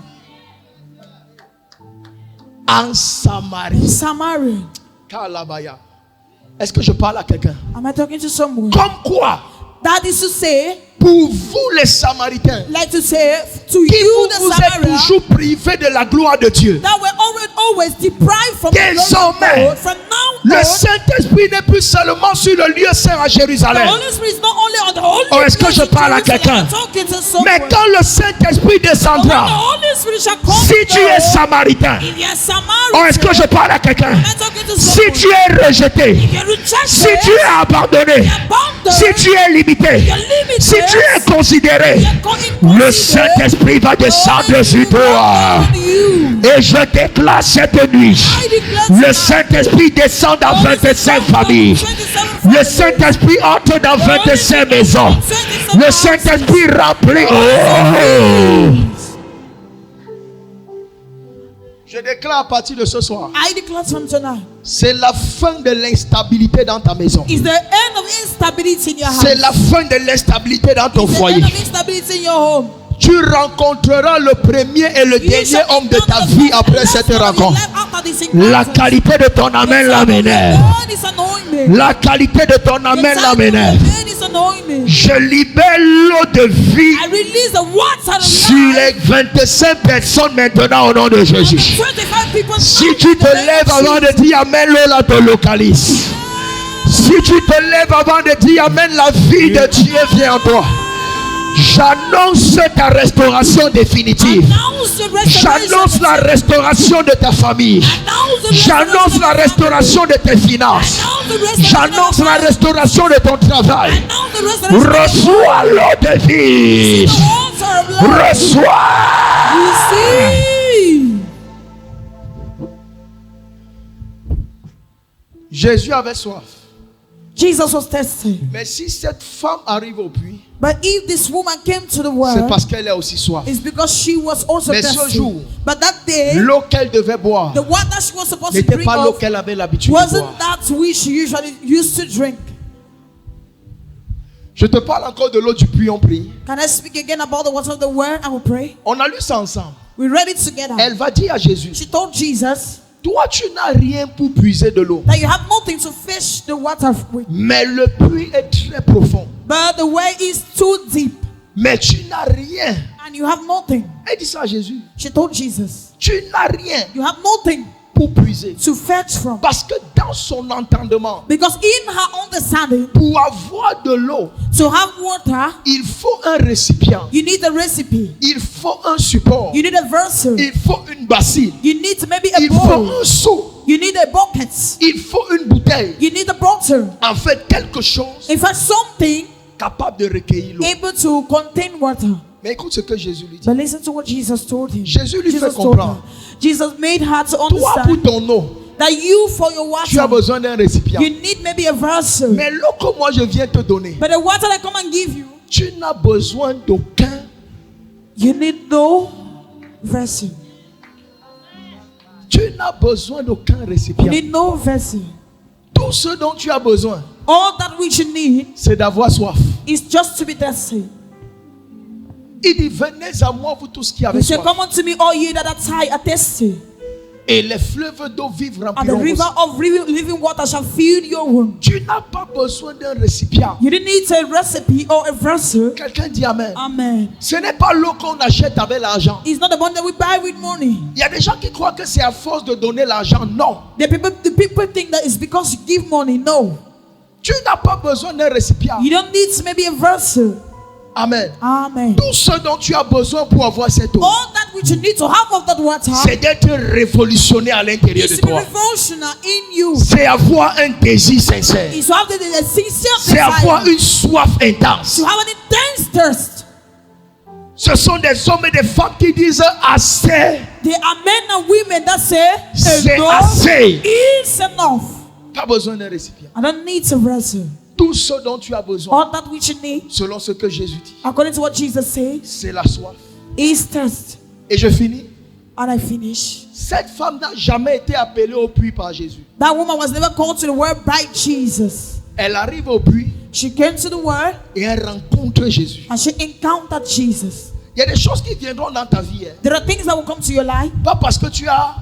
En In Samarie. Samaria. Kalabaya. Est-ce que je parle à quelqu'un? Am I talking to someone? Comme quoi, That is to say, pour vous les Samaritains, like to say, to qui you the vous êtes Samaria, toujours privés de la gloire de Dieu, that were always deprived from the glory of désormais, God, from now le on, Saint-Esprit n'est plus seulement sur le lieu saint à the Jérusalem. Holy Spirit is not only on the holy Oh, est-ce que place je in parle à Jerusalem, quelqu'un? I'm talking to someone. Mais quand le Saint-Esprit But when the descendra, Holy Spirit shall come si tu es down, Samaritain, if you are Samaritan, oh, est-ce que je parle à quelqu'un? I'm talking to Si someone. tu es rejeté, If you're rejected, si tu es abandonné, abandoned, si tu es limité, you're limited, si tu es considéré, le Saint-Esprit va descendre sur toi. Et je déclare cette nuit, le Saint-Esprit descend dans 25 familles. Le Saint-Esprit entre dans 25 maisons. Le Saint-Esprit remplit. Oh! Je déclare à partir de ce soir, I declare from tonight, c'est la fin de l'instabilité dans ta maison. is the end of instability in your house. C'est la fin de l'instabilité dans ton It's the foyer. end of instability in your home. Tu rencontreras le premier et le You dernier shall homme de ta encounter vie the après last cette one of your rencontre. life after this La encounter. qualité de ton amen l'amenait. God is anointing. La qualité de ton amen l'amenait. God is anointing. Je libère l'eau de vie I release the water of sur life. les 25 personnes maintenant au nom de Jésus. 25 people. Si tu te lèves avant de dire amen, l'eau là te localise. Si tu te lèves avant de dire amen, la vie de Dieu vient en toi. J'annonce ta restauration définitive. J'annonce la restauration de ta famille. J'annonce la restauration de tes finances. J'annonce la restauration de ton travail. Reçois l'eau de vie. Reçois. Jésus avait soif. Jesus was thirsty. Mais si cette femme arrive au puits, But if this woman came to the c'est well, parce qu'elle est aussi soif. it's because she was also Mais ce thirsty. jour, But that day, l'eau qu'elle devait boire the water she was supposed to n'était drink pas l'eau of qu'elle avait l'habitude de wasn't boire. that which she usually used to drink. Je te parle encore de l'eau du puits, on prie. Can I speak again about the water of the well? I will pray. On a lu ça ensemble. We read it together. Elle va dire à Jésus, She told Jesus toi tu n'as rien pour puiser de l'eau. that you have nothing to fish the water with. Mais le puits est très profond. But the well is too deep Mais tu n'as rien. and you have nothing. Elle dit ça à Jésus. She told Jesus, Tu n'as rien you have nothing pour puiser. to fetch from. Parce que dans son entendement, Because in her understanding, pour avoir de l'eau, to have water, il faut un récipient. you need a recipe. Il faut un support. You need a vessel. Il faut une bassine. You need maybe a Il faut bowl. un seau. You need a bucket. Il faut une bouteille. You need a bottle. En fait, quelque chose In fact, something capable de recueillir l'eau. able to contain water. Mais écoute ce que Jésus lui dit. But listen to what Jesus told him. Jésus lui fait Jesus told comprendre. her. Jesus made her to Toi, pour understand ton eau, that you, for your tu as water, besoin d'un récipient. you need maybe a vessel. Mais l'eau que moi je viens te donner, But the water that I come and give you, tu n'as besoin d'aucun. you need no vessel. Tu n'as besoin d'aucun You récipient. need no vessel. Tout ce dont tu as besoin, All that which you need c'est d'avoir soif. is just to be thirsty. Il dit, venez à moi, vous tous qui avez He said, soif. come unto me, all you that are tired, are thirsty. Et les fleuves d'eau vive And the rempliront river of living water shall fill your womb. Tu n'as pas besoin d'un récipient. You didn't need a recipe or a vessel. Quelqu'un dit amen. Amen. Ce n'est pas l'eau qu'on achète avec l'argent. It's not the one that we buy with money. Il y a des gens qui croient que c'est à force de donner l'argent. Non. The people think that it's because you give money. No. Tu n'as pas besoin d'un récipient. You don't need maybe a vessel. Amen. Amen. Tout ce dont tu as besoin pour avoir cette eau, All that which you need to have of that water, c'est d'être révolutionné à l'intérieur de is to be toi. revolutionary in you. C'est avoir un désir sincère. Is to have the sincere C'est avoir desire. une soif intense. To have an intense thirst. Ce sont des hommes et des femmes qui disent assez. There are men and women that say, C'est enough assez. is enough. Pas besoin d'un récipient. I don't need a vessel. Tout ce dont tu as besoin, All that which you need, selon ce que Jésus dit, according to what Jesus says, c'est la soif. is thirst. Et je finis. And I finish. Cette femme n'a jamais été appelée au puits par Jésus. That woman was never called to the word by Jesus. Elle arrive au puits She came to the word et elle rencontre Jésus. and she encountered Jesus. Il y a des choses qui viendront dans ta vie. There are things that will come to your life, Pas parce que tu as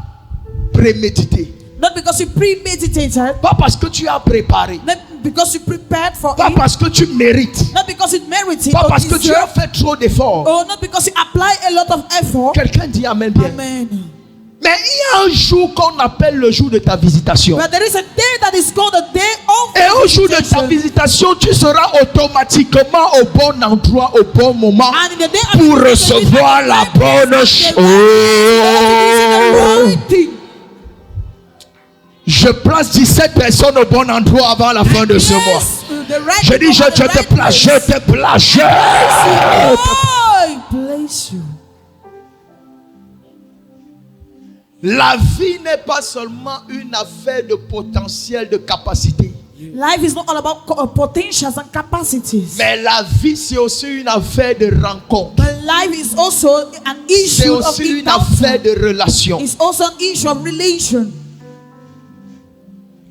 prémédité. not because you premeditated, Pas parce que tu as préparé. not because you prepared for Pas it, parce que tu mérites. not because it merited, Pas or parce que tu as deserved, fait trop d'efforts. or not because you apply a lot of effort. Quelqu'un dit amen bien. Amen. Mais il y a un jour qu'on appelle le jour de ta visitation. But there is a day that is called the day of Et au jour de ta visitation. visitation, tu seras automatiquement au bon endroit, au bon moment And in the day of pour visitation, recevoir la bonne chose. Je place 17 personnes au bon endroit avant la fin de ce mois. Je dis, je te place, je te place, je te place you. La vie n'est pas seulement une affaire de potentiel, de capacité. Life is not all about potentials and capacities. Mais la vie, c'est aussi une affaire de rencontre. But life is also an C'est issue of aussi une affaire encounter. de relation. It's also an issue of relation.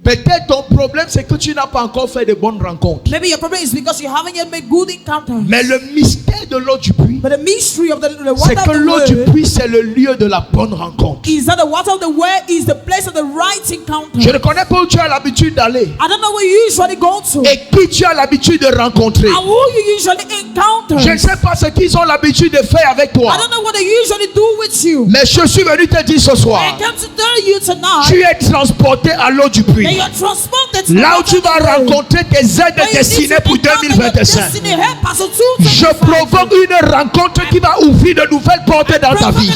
Peut-être ton problème, c'est que tu n'as pas encore fait de bonnes rencontres. Maybe your problem is because you haven't yet made good encounters. Mais le mystère de l'eau du puits, But the mystery of the c'est water que of the l'eau du word puits, c'est le lieu de la bonne rencontre. is that the water of the word is the place of the right encounter. Je ne connais pas où tu as l'habitude d'aller I don't know where you usually go to et qui tu as l'habitude de rencontrer. and who you usually encounter. Je ne sais pas ce qu'ils ont l'habitude de faire avec toi. I don't know what they usually do with you. Mais je suis venu te dire ce soir, I came to tell you tonight tu es transporté à l'eau du that puits. you are transported to Là the où tu vas water of the word. rencontrer tes aides destinées pour 2025. Je provoque une rencontre qui va ouvrir de nouvelles portes dans ta vie.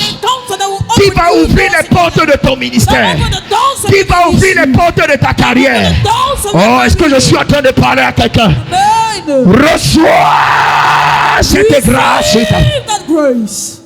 Qui va ouvrir les portes de ton ministère. Qui va ouvrir les portes de ta carrière. Oh, est-ce que je suis en train de parler à quelqu'un? Reçois cette grâce.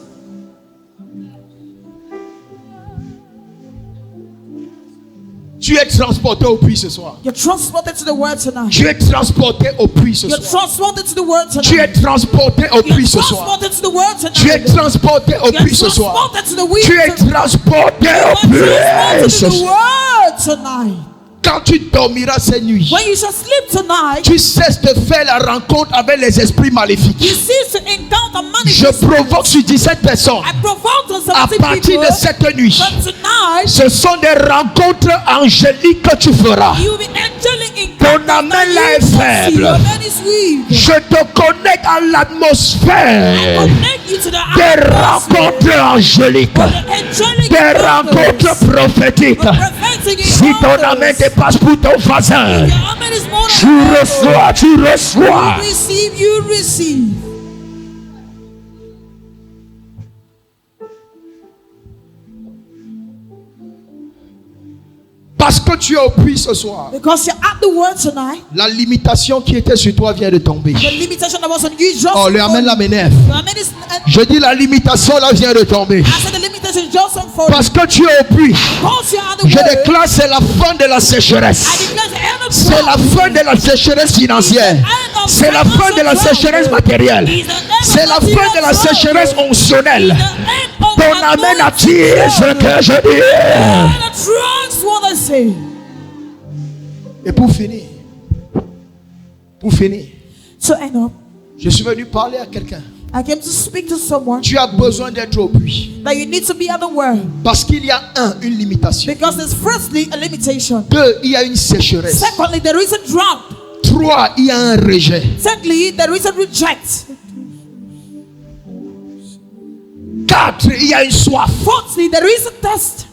Tu es transporté au puits ce soir. You're transported to the word tonight. Tu es transporté au puits ce You're soir. transported to the word tonight. Tu es transporté au puits ce You're soir. transported to the word tonight. Tu es transporté au You're puits ce soir. transported to the word Tu es tonight. transporté au You're puits transported ce to the soir. word tonight. Quand tu dormiras cette nuit, When you shall sleep tonight, tu cesses de faire la rencontre avec les esprits you maléfiques. cease to encounter Je manifestations. provoque sur 17 personnes. I provoke on À 17 partir people de cette nuit, from tonight. ce sont des rencontres angéliques que tu feras. You will be angelic Ton encounters amen that là est you will see. faible. Your amen is weak. Je te connecte à l'atmosphère Connect you to the des atmosphere. rencontres angéliques, The angelic des encounters. rencontres prophétiques. The prophetic Si ton encounters. amen dépasse pour ton voisin, Your amen is more tu than enough. reçois, tu reçois. You receive, you receive. Parce que tu es au puits ce soir, Because you're at the word tonight. la limitation qui était sur toi vient de tomber. The limitation that was on you just Oh, le amen là m'énerve. Your amen is, Je dis la limitation là vient de tomber. I said the limitation is just unfolding. Parce que tu es au puits. Because you're at the Je word, déclare c'est la fin de la I sécheresse. declare the end of C'est la fin de la sécheresse financière. C'est la fin de la sécheresse matérielle. C'est la fin de la sécheresse onctionnelle. Ton amen attire ce que je dis. What I say. Et pour finir, To end up, je suis venu parler à quelqu'un. I came to speak to someone Tu as besoin d'être au puits. that you need to be at the word. Parce qu'il y a une limitation. Because there's firstly a limitation. 2, il y a une sécheresse. Secondly, there is a drought. 3, il y a un rejet. Thirdly, there is a reject. 4, il y a une soif. Fourthly, there is a thirst.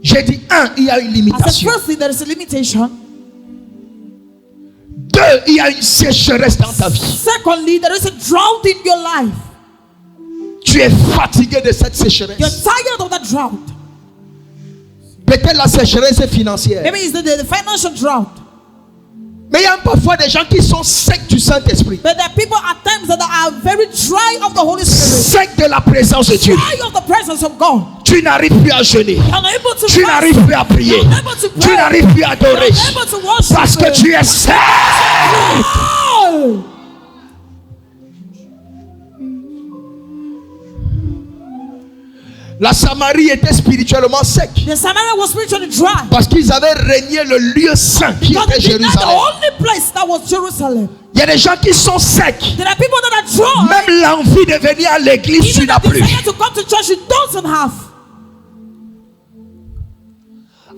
J'ai dit 1, il y a une I said limitation. firstly, there is a limitation. 2, il y a une sécheresse dans ta vie. Secondly, there is a drought in your life. Tu es fatigué de cette sécheresse. You're tired of that drought. Peut-être la sécheresse est financière. Maybe it's the financial drought. Mais il y a parfois des gens qui sont secs du Saint-Esprit. But there are people at times that are very dry of the Holy Spirit. Secs de la présence de Dieu. Dry of the presence of God. Tu n'arrives plus à jeûner. You're unable to Tu fast. n'arrives plus à prier. You're unable to Tu pray. n'arrives plus à adorer. You're unable to worship. Parce que tu es sec. Oh! La Samarie était spirituellement sec. The Samaria was spiritually dry. Parce qu'ils avaient régné le lieu saint qui Because était they did not the Jérusalem. only place that was Jerusalem. Il y a des gens qui sont secs. There are people that are dry. Même l'envie de venir à l'église, tu Even n'as the plus. desire to come to church, you don't have.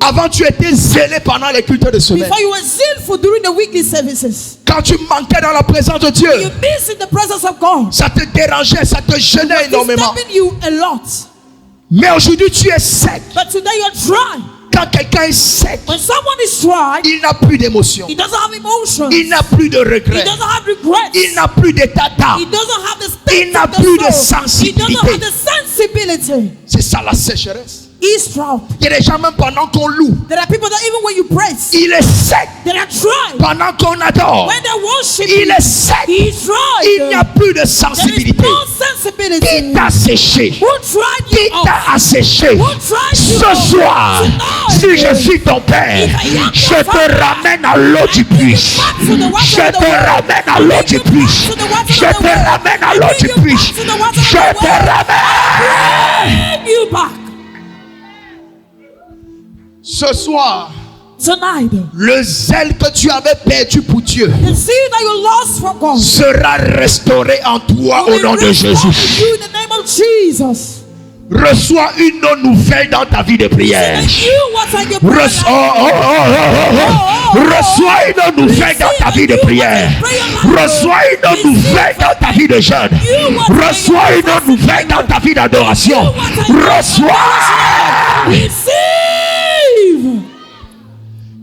Avant, tu étais zélé pendant les cultes de semaine. Before you were zealful during the weekly services. Quand tu manquais dans la présence de Dieu, You miss in the presence of God. ça te dérangeait, ça te gênait It's énormément. disturbing you a lot. Mais aujourd'hui, tu es sec. But today you're dry. Quand quelqu'un est sec, When someone is dry, il n'a plus d'émotion. he doesn't have emotions. Il n'a plus de He regrets. doesn't have regrets. Il n'a plus d'état d'âme. He doesn't have the Il state n'a of the plus de soul. He sensibilité. doesn't have the sensibility. C'est ça la sécheresse. He's drought. Il y a des gens, même pendant qu'on loue, There are people that even when you praise, il est sec. they are dry. Pendant qu'on adore, When they worship, il est sec. he's dry. Il n'y a plus de There is sensibilité. no sensibility. Qui t'a séché? Who tried Qui you t'a off? asséché? Who tried you Ce off? soir, Tonight, si je suis ton père, je te ramène à l'eau du puits. Je te ramène à l'eau du puits. Je te ramène à l'eau du puits. Je te ramène. Bring you back. Ce soir, Tonight, le zèle que tu avais perdu pour Dieu the zeal that you lost from God sera restauré en toi au will nom be de restored Jésus. to you in the name of Jesus. Reçois une eau nouvelle dans ta vie de prière. And you what are your prayer life? Reçois une eau nouvelle dans ta vie de prière. Reçois une eau nouvelle dans ta vie de jeûne. Reçois une eau nouvelle dans ta vie d'adoration. Reçois. Receive.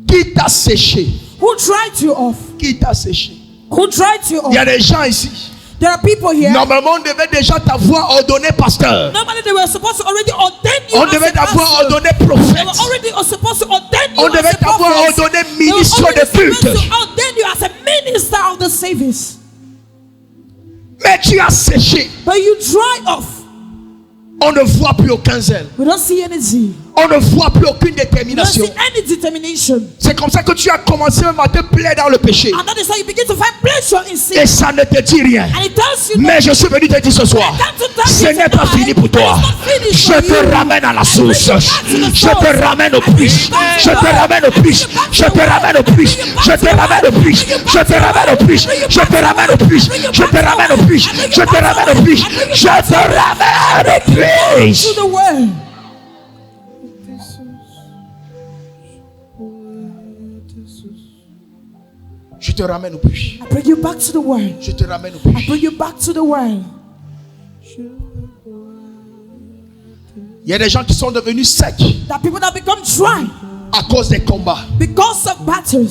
Qui t'a séché? Who tried you off? Qui t'a séché? Who tried you Il y off? a des gens ici. There are people here. Normalement, on devait déjà t'avoir ordonné pasteur. Normally they were supposed to already ordain you On as devait a t'avoir pastor. ordonné They prophète. were already supposed to ordain you On as devait a t'avoir prophet. ordonné They were ministre already de supposed culte. to ordain you as a minister of the service. Mais tu as séché. But you dry off. On ne voit plus aucun zèle. We don't see any zeal. On ne voit plus aucune We don't détermination. see any determination. C'est comme ça que tu as commencé même à te plaire dans le péché. And that is how you begin to find pleasure in sin. Et ça ne te dit rien. And it tells you Mais je suis venu te dire ce soir, ce n'est pas fini pour toi. Je te ramène à la source. Je te ramène au puits. Je te ramène au puits. Je te ramène au puits. Je te ramène au puits. Je te ramène au puits. Je te ramène au puits. Je te ramène au puits. Je te ramène au puits. Je te ramène au puits. to the world. Je te ramène au puits. I bring you back to the world. Je te ramène au I puits. bring you back to the world. Il y a des gens qui sont devenus secs That people that become dry à cause des combats, because of battles,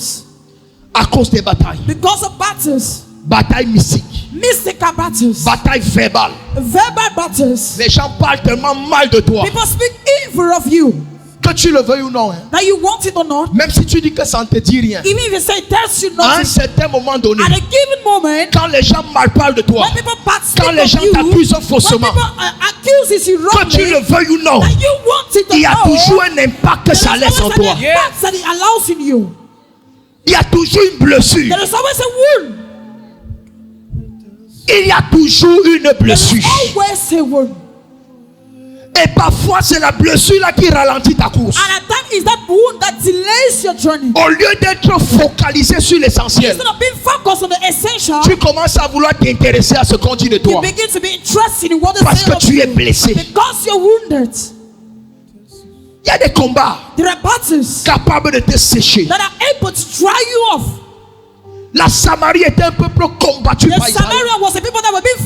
à cause des batailles. because of battles, Batailles mystiques, mystical battles, batailles verbales. verbal battles. Les gens parlent tellement mal de toi, People speak evil of you, que tu le veuilles ou non. Hein. that you want it or not. Même si tu dis que ça ne te dit rien. Even if you say it tells you À un nothing, certain moment donné, at a given moment, quand les gens mal parlent de toi, when people quand les gens backslip of you, t'accusent when faussement, people accuse you que tu le wrongly, veuilles ou non, that you want it or il y a not, toujours un impact que ça there is laisse en always toi. an impact that it allows in you. Il y a toujours une blessure. There is always a wound. Il y a toujours une There blessure. is always a wound. Et parfois, c'est la blessure là qui ralentit ta course. And at times it's that wound that delays your journey. Au lieu d'être focalisé sur l'essentiel, Instead of being focused on the essential, tu commences à vouloir t'intéresser à ce qu'on dit de toi. Parce que tu es blessé. Il y a des combats capables de te sécher. La Samarie était un peuple combattu par Israël.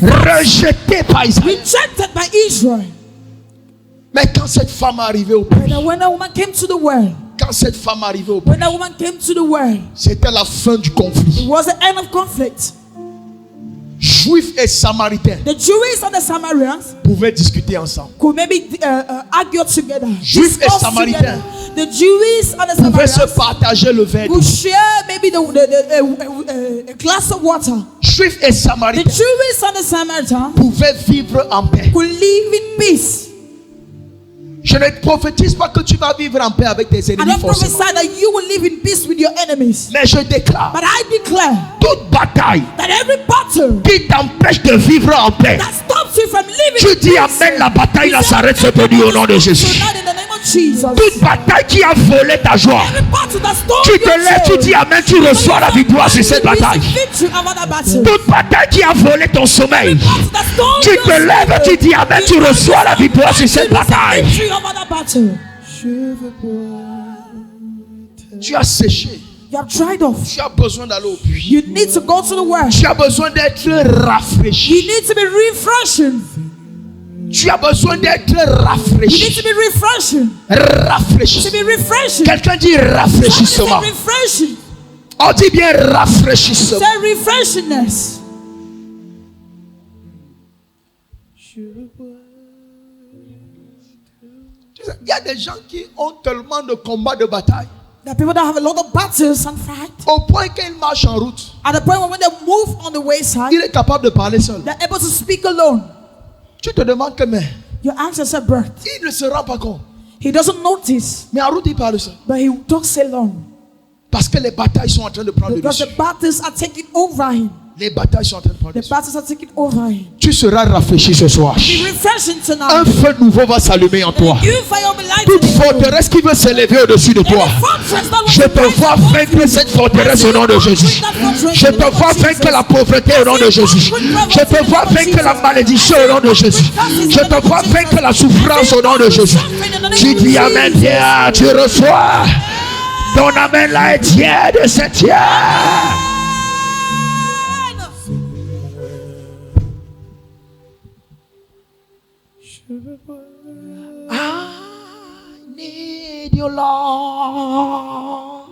Rejeté par Israël. Mais quand cette femme arrivait au pays, quand cette femme arrivait au pays, c'était la fin du conflit. Juifs et Samaritains pouvaient discuter ensemble. Juifs et Samaritains pouvaient se partager le verre d'eau. Juifs et Samaritains pouvaient vivre en paix. Je ne prophétise pas que tu vas vivre en paix avec tes ennemis forcément. Mais je déclare toute bataille qui t'empêche de vivre en paix. Tu dis amen, la bataille là s'arrête ce petit au nom de Jésus. Toute bataille qui a volé ta joie, tu te lèves, tu dis amen, tu reçois la victoire sur cette bataille. Toute bataille qui a volé ton sommeil, tu te lèves, tu dis amen, tu reçois la victoire sur cette bataille. Tu as séché. You have dried off. Tu as besoin d'aller au puits. You need to go to the well. Tu as besoin d'être rafraîchi. You need to be refreshing. Tu as besoin d'être rafraîchi. You need to be refreshing. Rafraîchi. To be refreshing. Quelqu'un dit rafraîchissement. Refreshing. On dit bien rafraîchissement. Say refreshingness. Il y a des gens qui ont tellement de combats, de batailles. There are people that have a lot of battles and fight. Au point qu'ils marchent en route. At the point when they move on the wayside, il est capable de parler seul. They're able to speak alone. Tu te demandes que mais. You ask yourself, Bert. Il ne se rend pas compte. He doesn't notice. Mais en route il parle seul. But he talks alone. Parce que les batailles sont en train de prendre le dessus. Because the battles are taking over him. Les batailles sont en train de prendre le dessus. The battles are taking over him. Tu seras rafraîchi ce soir. Be refreshing tonight. Un feu nouveau va s'allumer en toi. Toute forteresse qui veut s'élever au-dessus de toi, je te vois vaincre cette forteresse au nom de Jésus. Je te vois vaincre la pauvreté au nom de Jésus. Je te vois vaincre la malédiction au nom de Jésus. Je te vois vaincre la souffrance au nom de Jésus. Tu dis amen, tiens, tu reçois. Ton amen là est tiède, c'est tiède. I need you, Lord.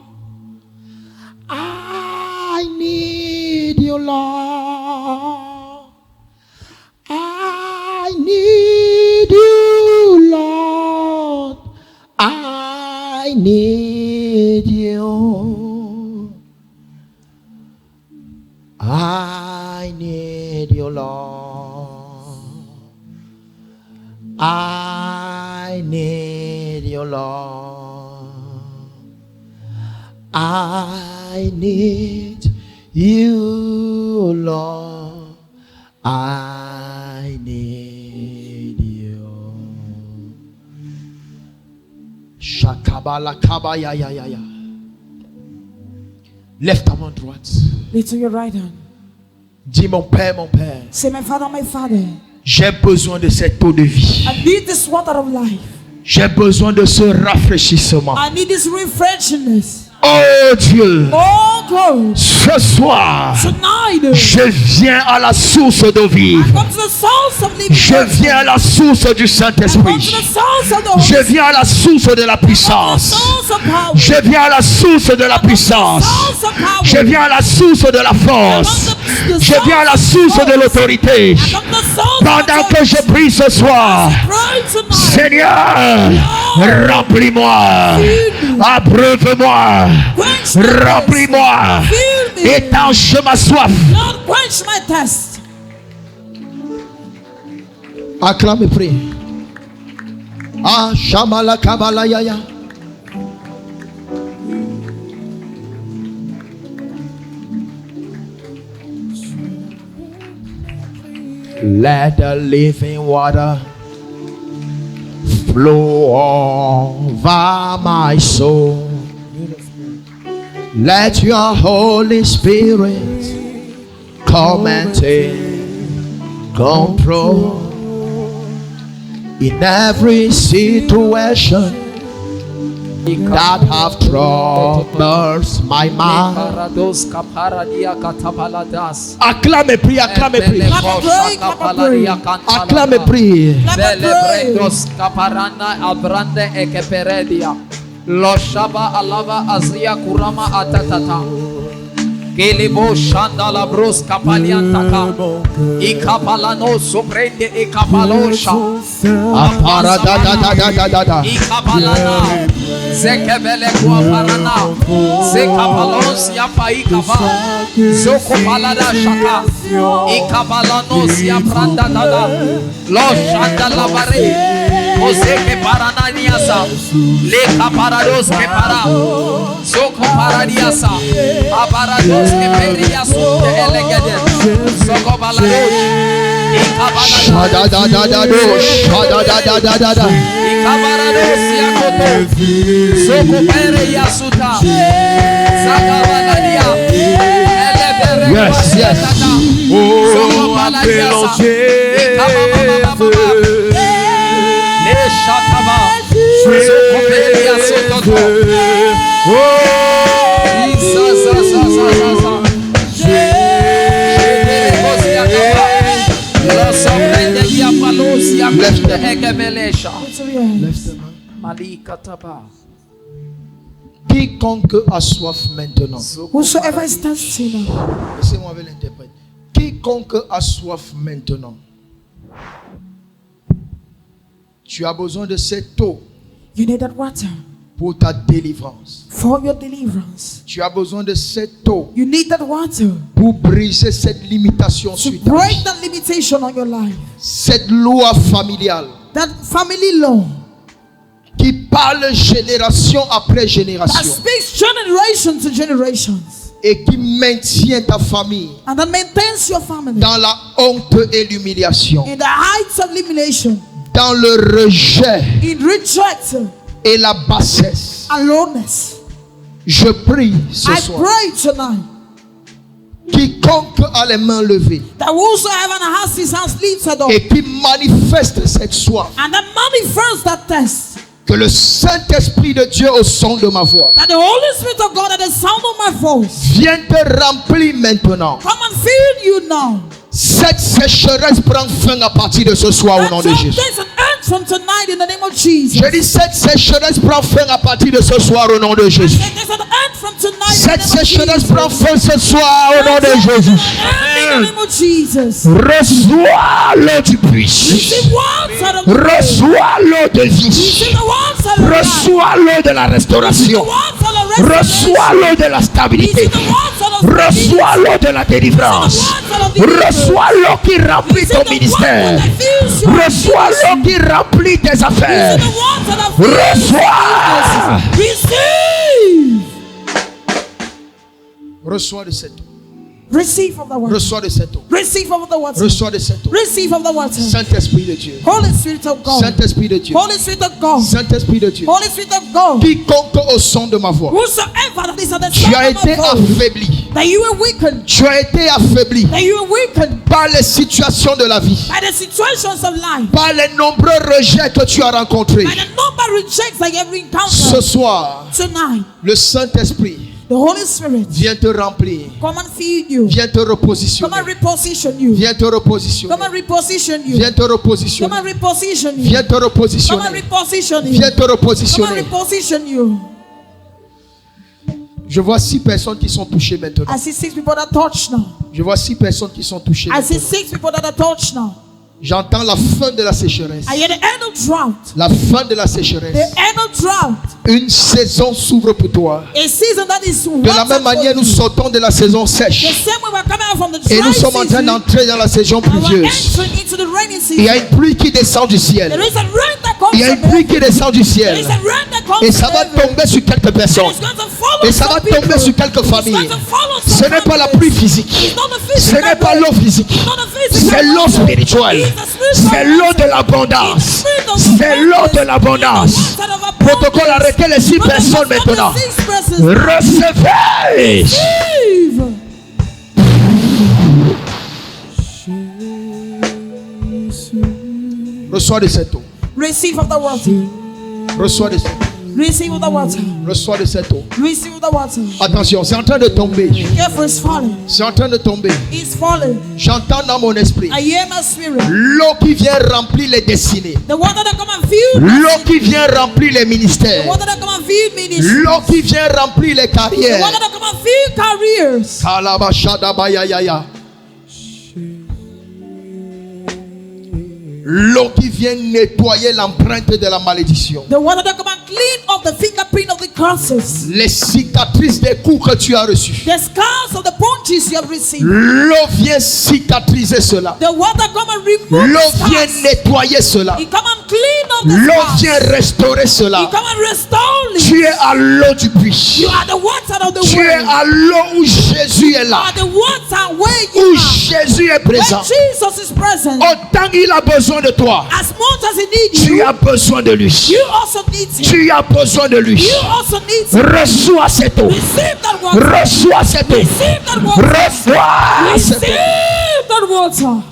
I need you, Lord. I need you, Lord. I need you. I need you, Lord. I need you, Lord. I need you, Lord. I need you. Shakabala kabaya ya ya ya. Lève ta main droite. Lift to your right hand. Dis mon Père, mon Père. Say, my Father, my Father. J'ai besoin de cette eau de vie. I need this water of life. J'ai besoin de ce rafraîchissement. I need this refreshingness. Oh Dieu, oh God, ce soir, tonight, je viens à la source d'eau vive. Je viens à la source du Saint-Esprit. Je viens à la source de la puissance. Je viens à la source de la puissance. Je viens à la source de la force. Je viens à la source de l'autorité. Pendant que je prie ce soir, Seigneur, remplis-moi, abreuve-moi, remplis-moi, étanche ma soif. Acclame et prie. Ah, Shamala Kabala Yaya. Let the living water flow over my soul. Let your Holy Spirit come and take control in every situation that have troubles my mind. Acclame et prie, acclame et prie. Acclame et prie. Kelebo shanda la bros kapaliantaka ikapalano soprende ikapalosha apara da ikapalana zekebele kwa parana zekapalons yapa ikapa zoko palada shaka ikapalanos yapranda dada lo shanda la bare ozeke parana niasa le kaparados ke para zoko paradiasa aparados que peria sunte elegede soko baladosh ikabaladosh ikabaladosh yakoto soko peria suta zakabaladia elebere yes soko baladia ikababa le shataba soko peria soto Quiconque a soif maintenant. Whosoever is thirsty now. Laissez-moi avec l'interprète. Quiconque a soif maintenant. Tu as besoin de cette eau. You need that water. Pour ta délivrance. For your deliverance. Tu as besoin de cette eau. You need that water. Pour briser cette limitation sur ta vie. Break that limitation on your life. Cette loi familiale. That family law. Qui parle génération après génération. That speaks generation to generations. Et qui maintient ta famille. And that maintains your family. Dans la honte et l'humiliation. In the heights of humiliation. Dans le rejet. In reject. Et la bassesse. Aloneness. Je prie ce soir. I pray tonight. Quiconque a les mains levées. That whosoever has his hands lifted up. Et qui manifeste cette soif. And that manifests that thirst. Que le Saint-Esprit de Dieu au son de ma voix. That the Holy Spirit of God at the sound of my voice. Viens te remplir maintenant. Come and fill you now. Cette sécheresse prend fin à partir de ce soir au nom de Jésus. From tonight in the name of Jesus. Je dis cette sécheresse prend fin à partir de ce soir au nom de Jésus. Cette sécheresse prend fin ce soir au nom de Jésus. Reçois l'eau du puits. Reçois l'eau de vie. Reçois l'eau de la restauration. Reçois l'eau de la stabilité. Reçois l'eau de la délivrance. Reçois l'eau qui remplit ton ministère. Reçois l'eau qui remplit tes affaires. Reçois. Reçois de cette eau. Receive of the water. Reçois de cette eau. Receive of the water. Reçois de cette eau. Receive of the water. Saint-Esprit de Dieu. Holy Spirit of God. Saint-Esprit de Dieu. Holy Spirit of God. Saint-Esprit de Dieu. Holy Spirit of God. Quiconque au son de ma voix. Whosoever that is at the Tu sound as of my été voice. affaibli. That you were weakened. Tu as été affaibli. That you were weakened. Par les situations de la vie. By the situations of life. Par les nombreux rejets que tu as rencontrés. By the number of rejects that you have encountered. Ce soir. Tonight. Le Saint-Esprit. The Holy Spirit. Viens te remplir. Come and feed you. Viens te repositionner. Come and reposition you. Viens te repositionner. Come and reposition you. Viens te repositionner. Come and reposition you. Viens te repositionner. Come and reposition you. Viens te Come and repositionner. reposition you. Je vois 6 personnes qui sont touchées maintenant. I see 6 people that touch now. Je vois 6 personnes qui sont touchées I see maintenant. 6 people that are touched now. J'entends la fin de la sécheresse. I hear the end of drought. La fin de la sécheresse. The end of drought. Une saison s'ouvre pour toi. A season that is De la même manière, nous sortons de la saison the sèche. same way we're coming out from the dry Et nous sommes en train season. d'entrer dans la saison And we're pluvieuse. entering into the rainy Il y a season. une pluie qui descend du ciel. There is a rain that comes Il y a une from pluie heaven. qui descend du There ciel. is a rain that comes Et ça from va heaven. tomber sur quelques And personnes. it's going to follow Et ça va some people. tomber sur quelques It's familles. going to follow Ce some n'est pas la families. pluie physique. It's not the Ce physical n'est pas rain. l'eau physique. It's not the physical C'est l'eau rain. spirituelle. It's the spiritual C'est rain. l'eau de l'abondance. C'est l'eau de l'abondance. Protocole, arrêtez les 6 personnes maintenant. Recevez. Receive. Reçois de cette eau. Receive of the water. Reçois de cette eau. Receive of the water. Reçois de cette eau. Receive of the water. Attention, c'est en train de tomber. Careful, it's falling. C'est en train de tomber. It's falling. J'entends dans mon esprit I hear my spirit. l'eau qui vient remplir les destinées. The water that come and fill. L'eau qui vient remplir les The ministères. water that come and fill ministry. L'eau qui vient remplir les The carrières. water that come and fill careers. Kalabashadabayaya. L'eau qui vient nettoyer l'empreinte de la malédiction. The water that come and clean off the fingerprint of the curses. Les cicatrices des coups que tu as reçus. The scars of the punches you have received. L'eau vient cicatriser cela. The water come and remove L'eau the vient scars. nettoyer cela. It come and clean off the L'eau scars. vient restaurer It cela. come and restore it. Tu es à l'eau du puits. You are the water of the Tu es world. à l'eau où Jésus est You là. are the water where Où you are. Jésus est Where présent. Jesus is present. Autant il a besoin de toi, As much as he needs tu you, as besoin de lui. you also need him. Tu as besoin de lui. You also need him. Reçois cette eau. Receive that water. Reçois cette eau. Receive that water. Reçois cette eau. Receive that water.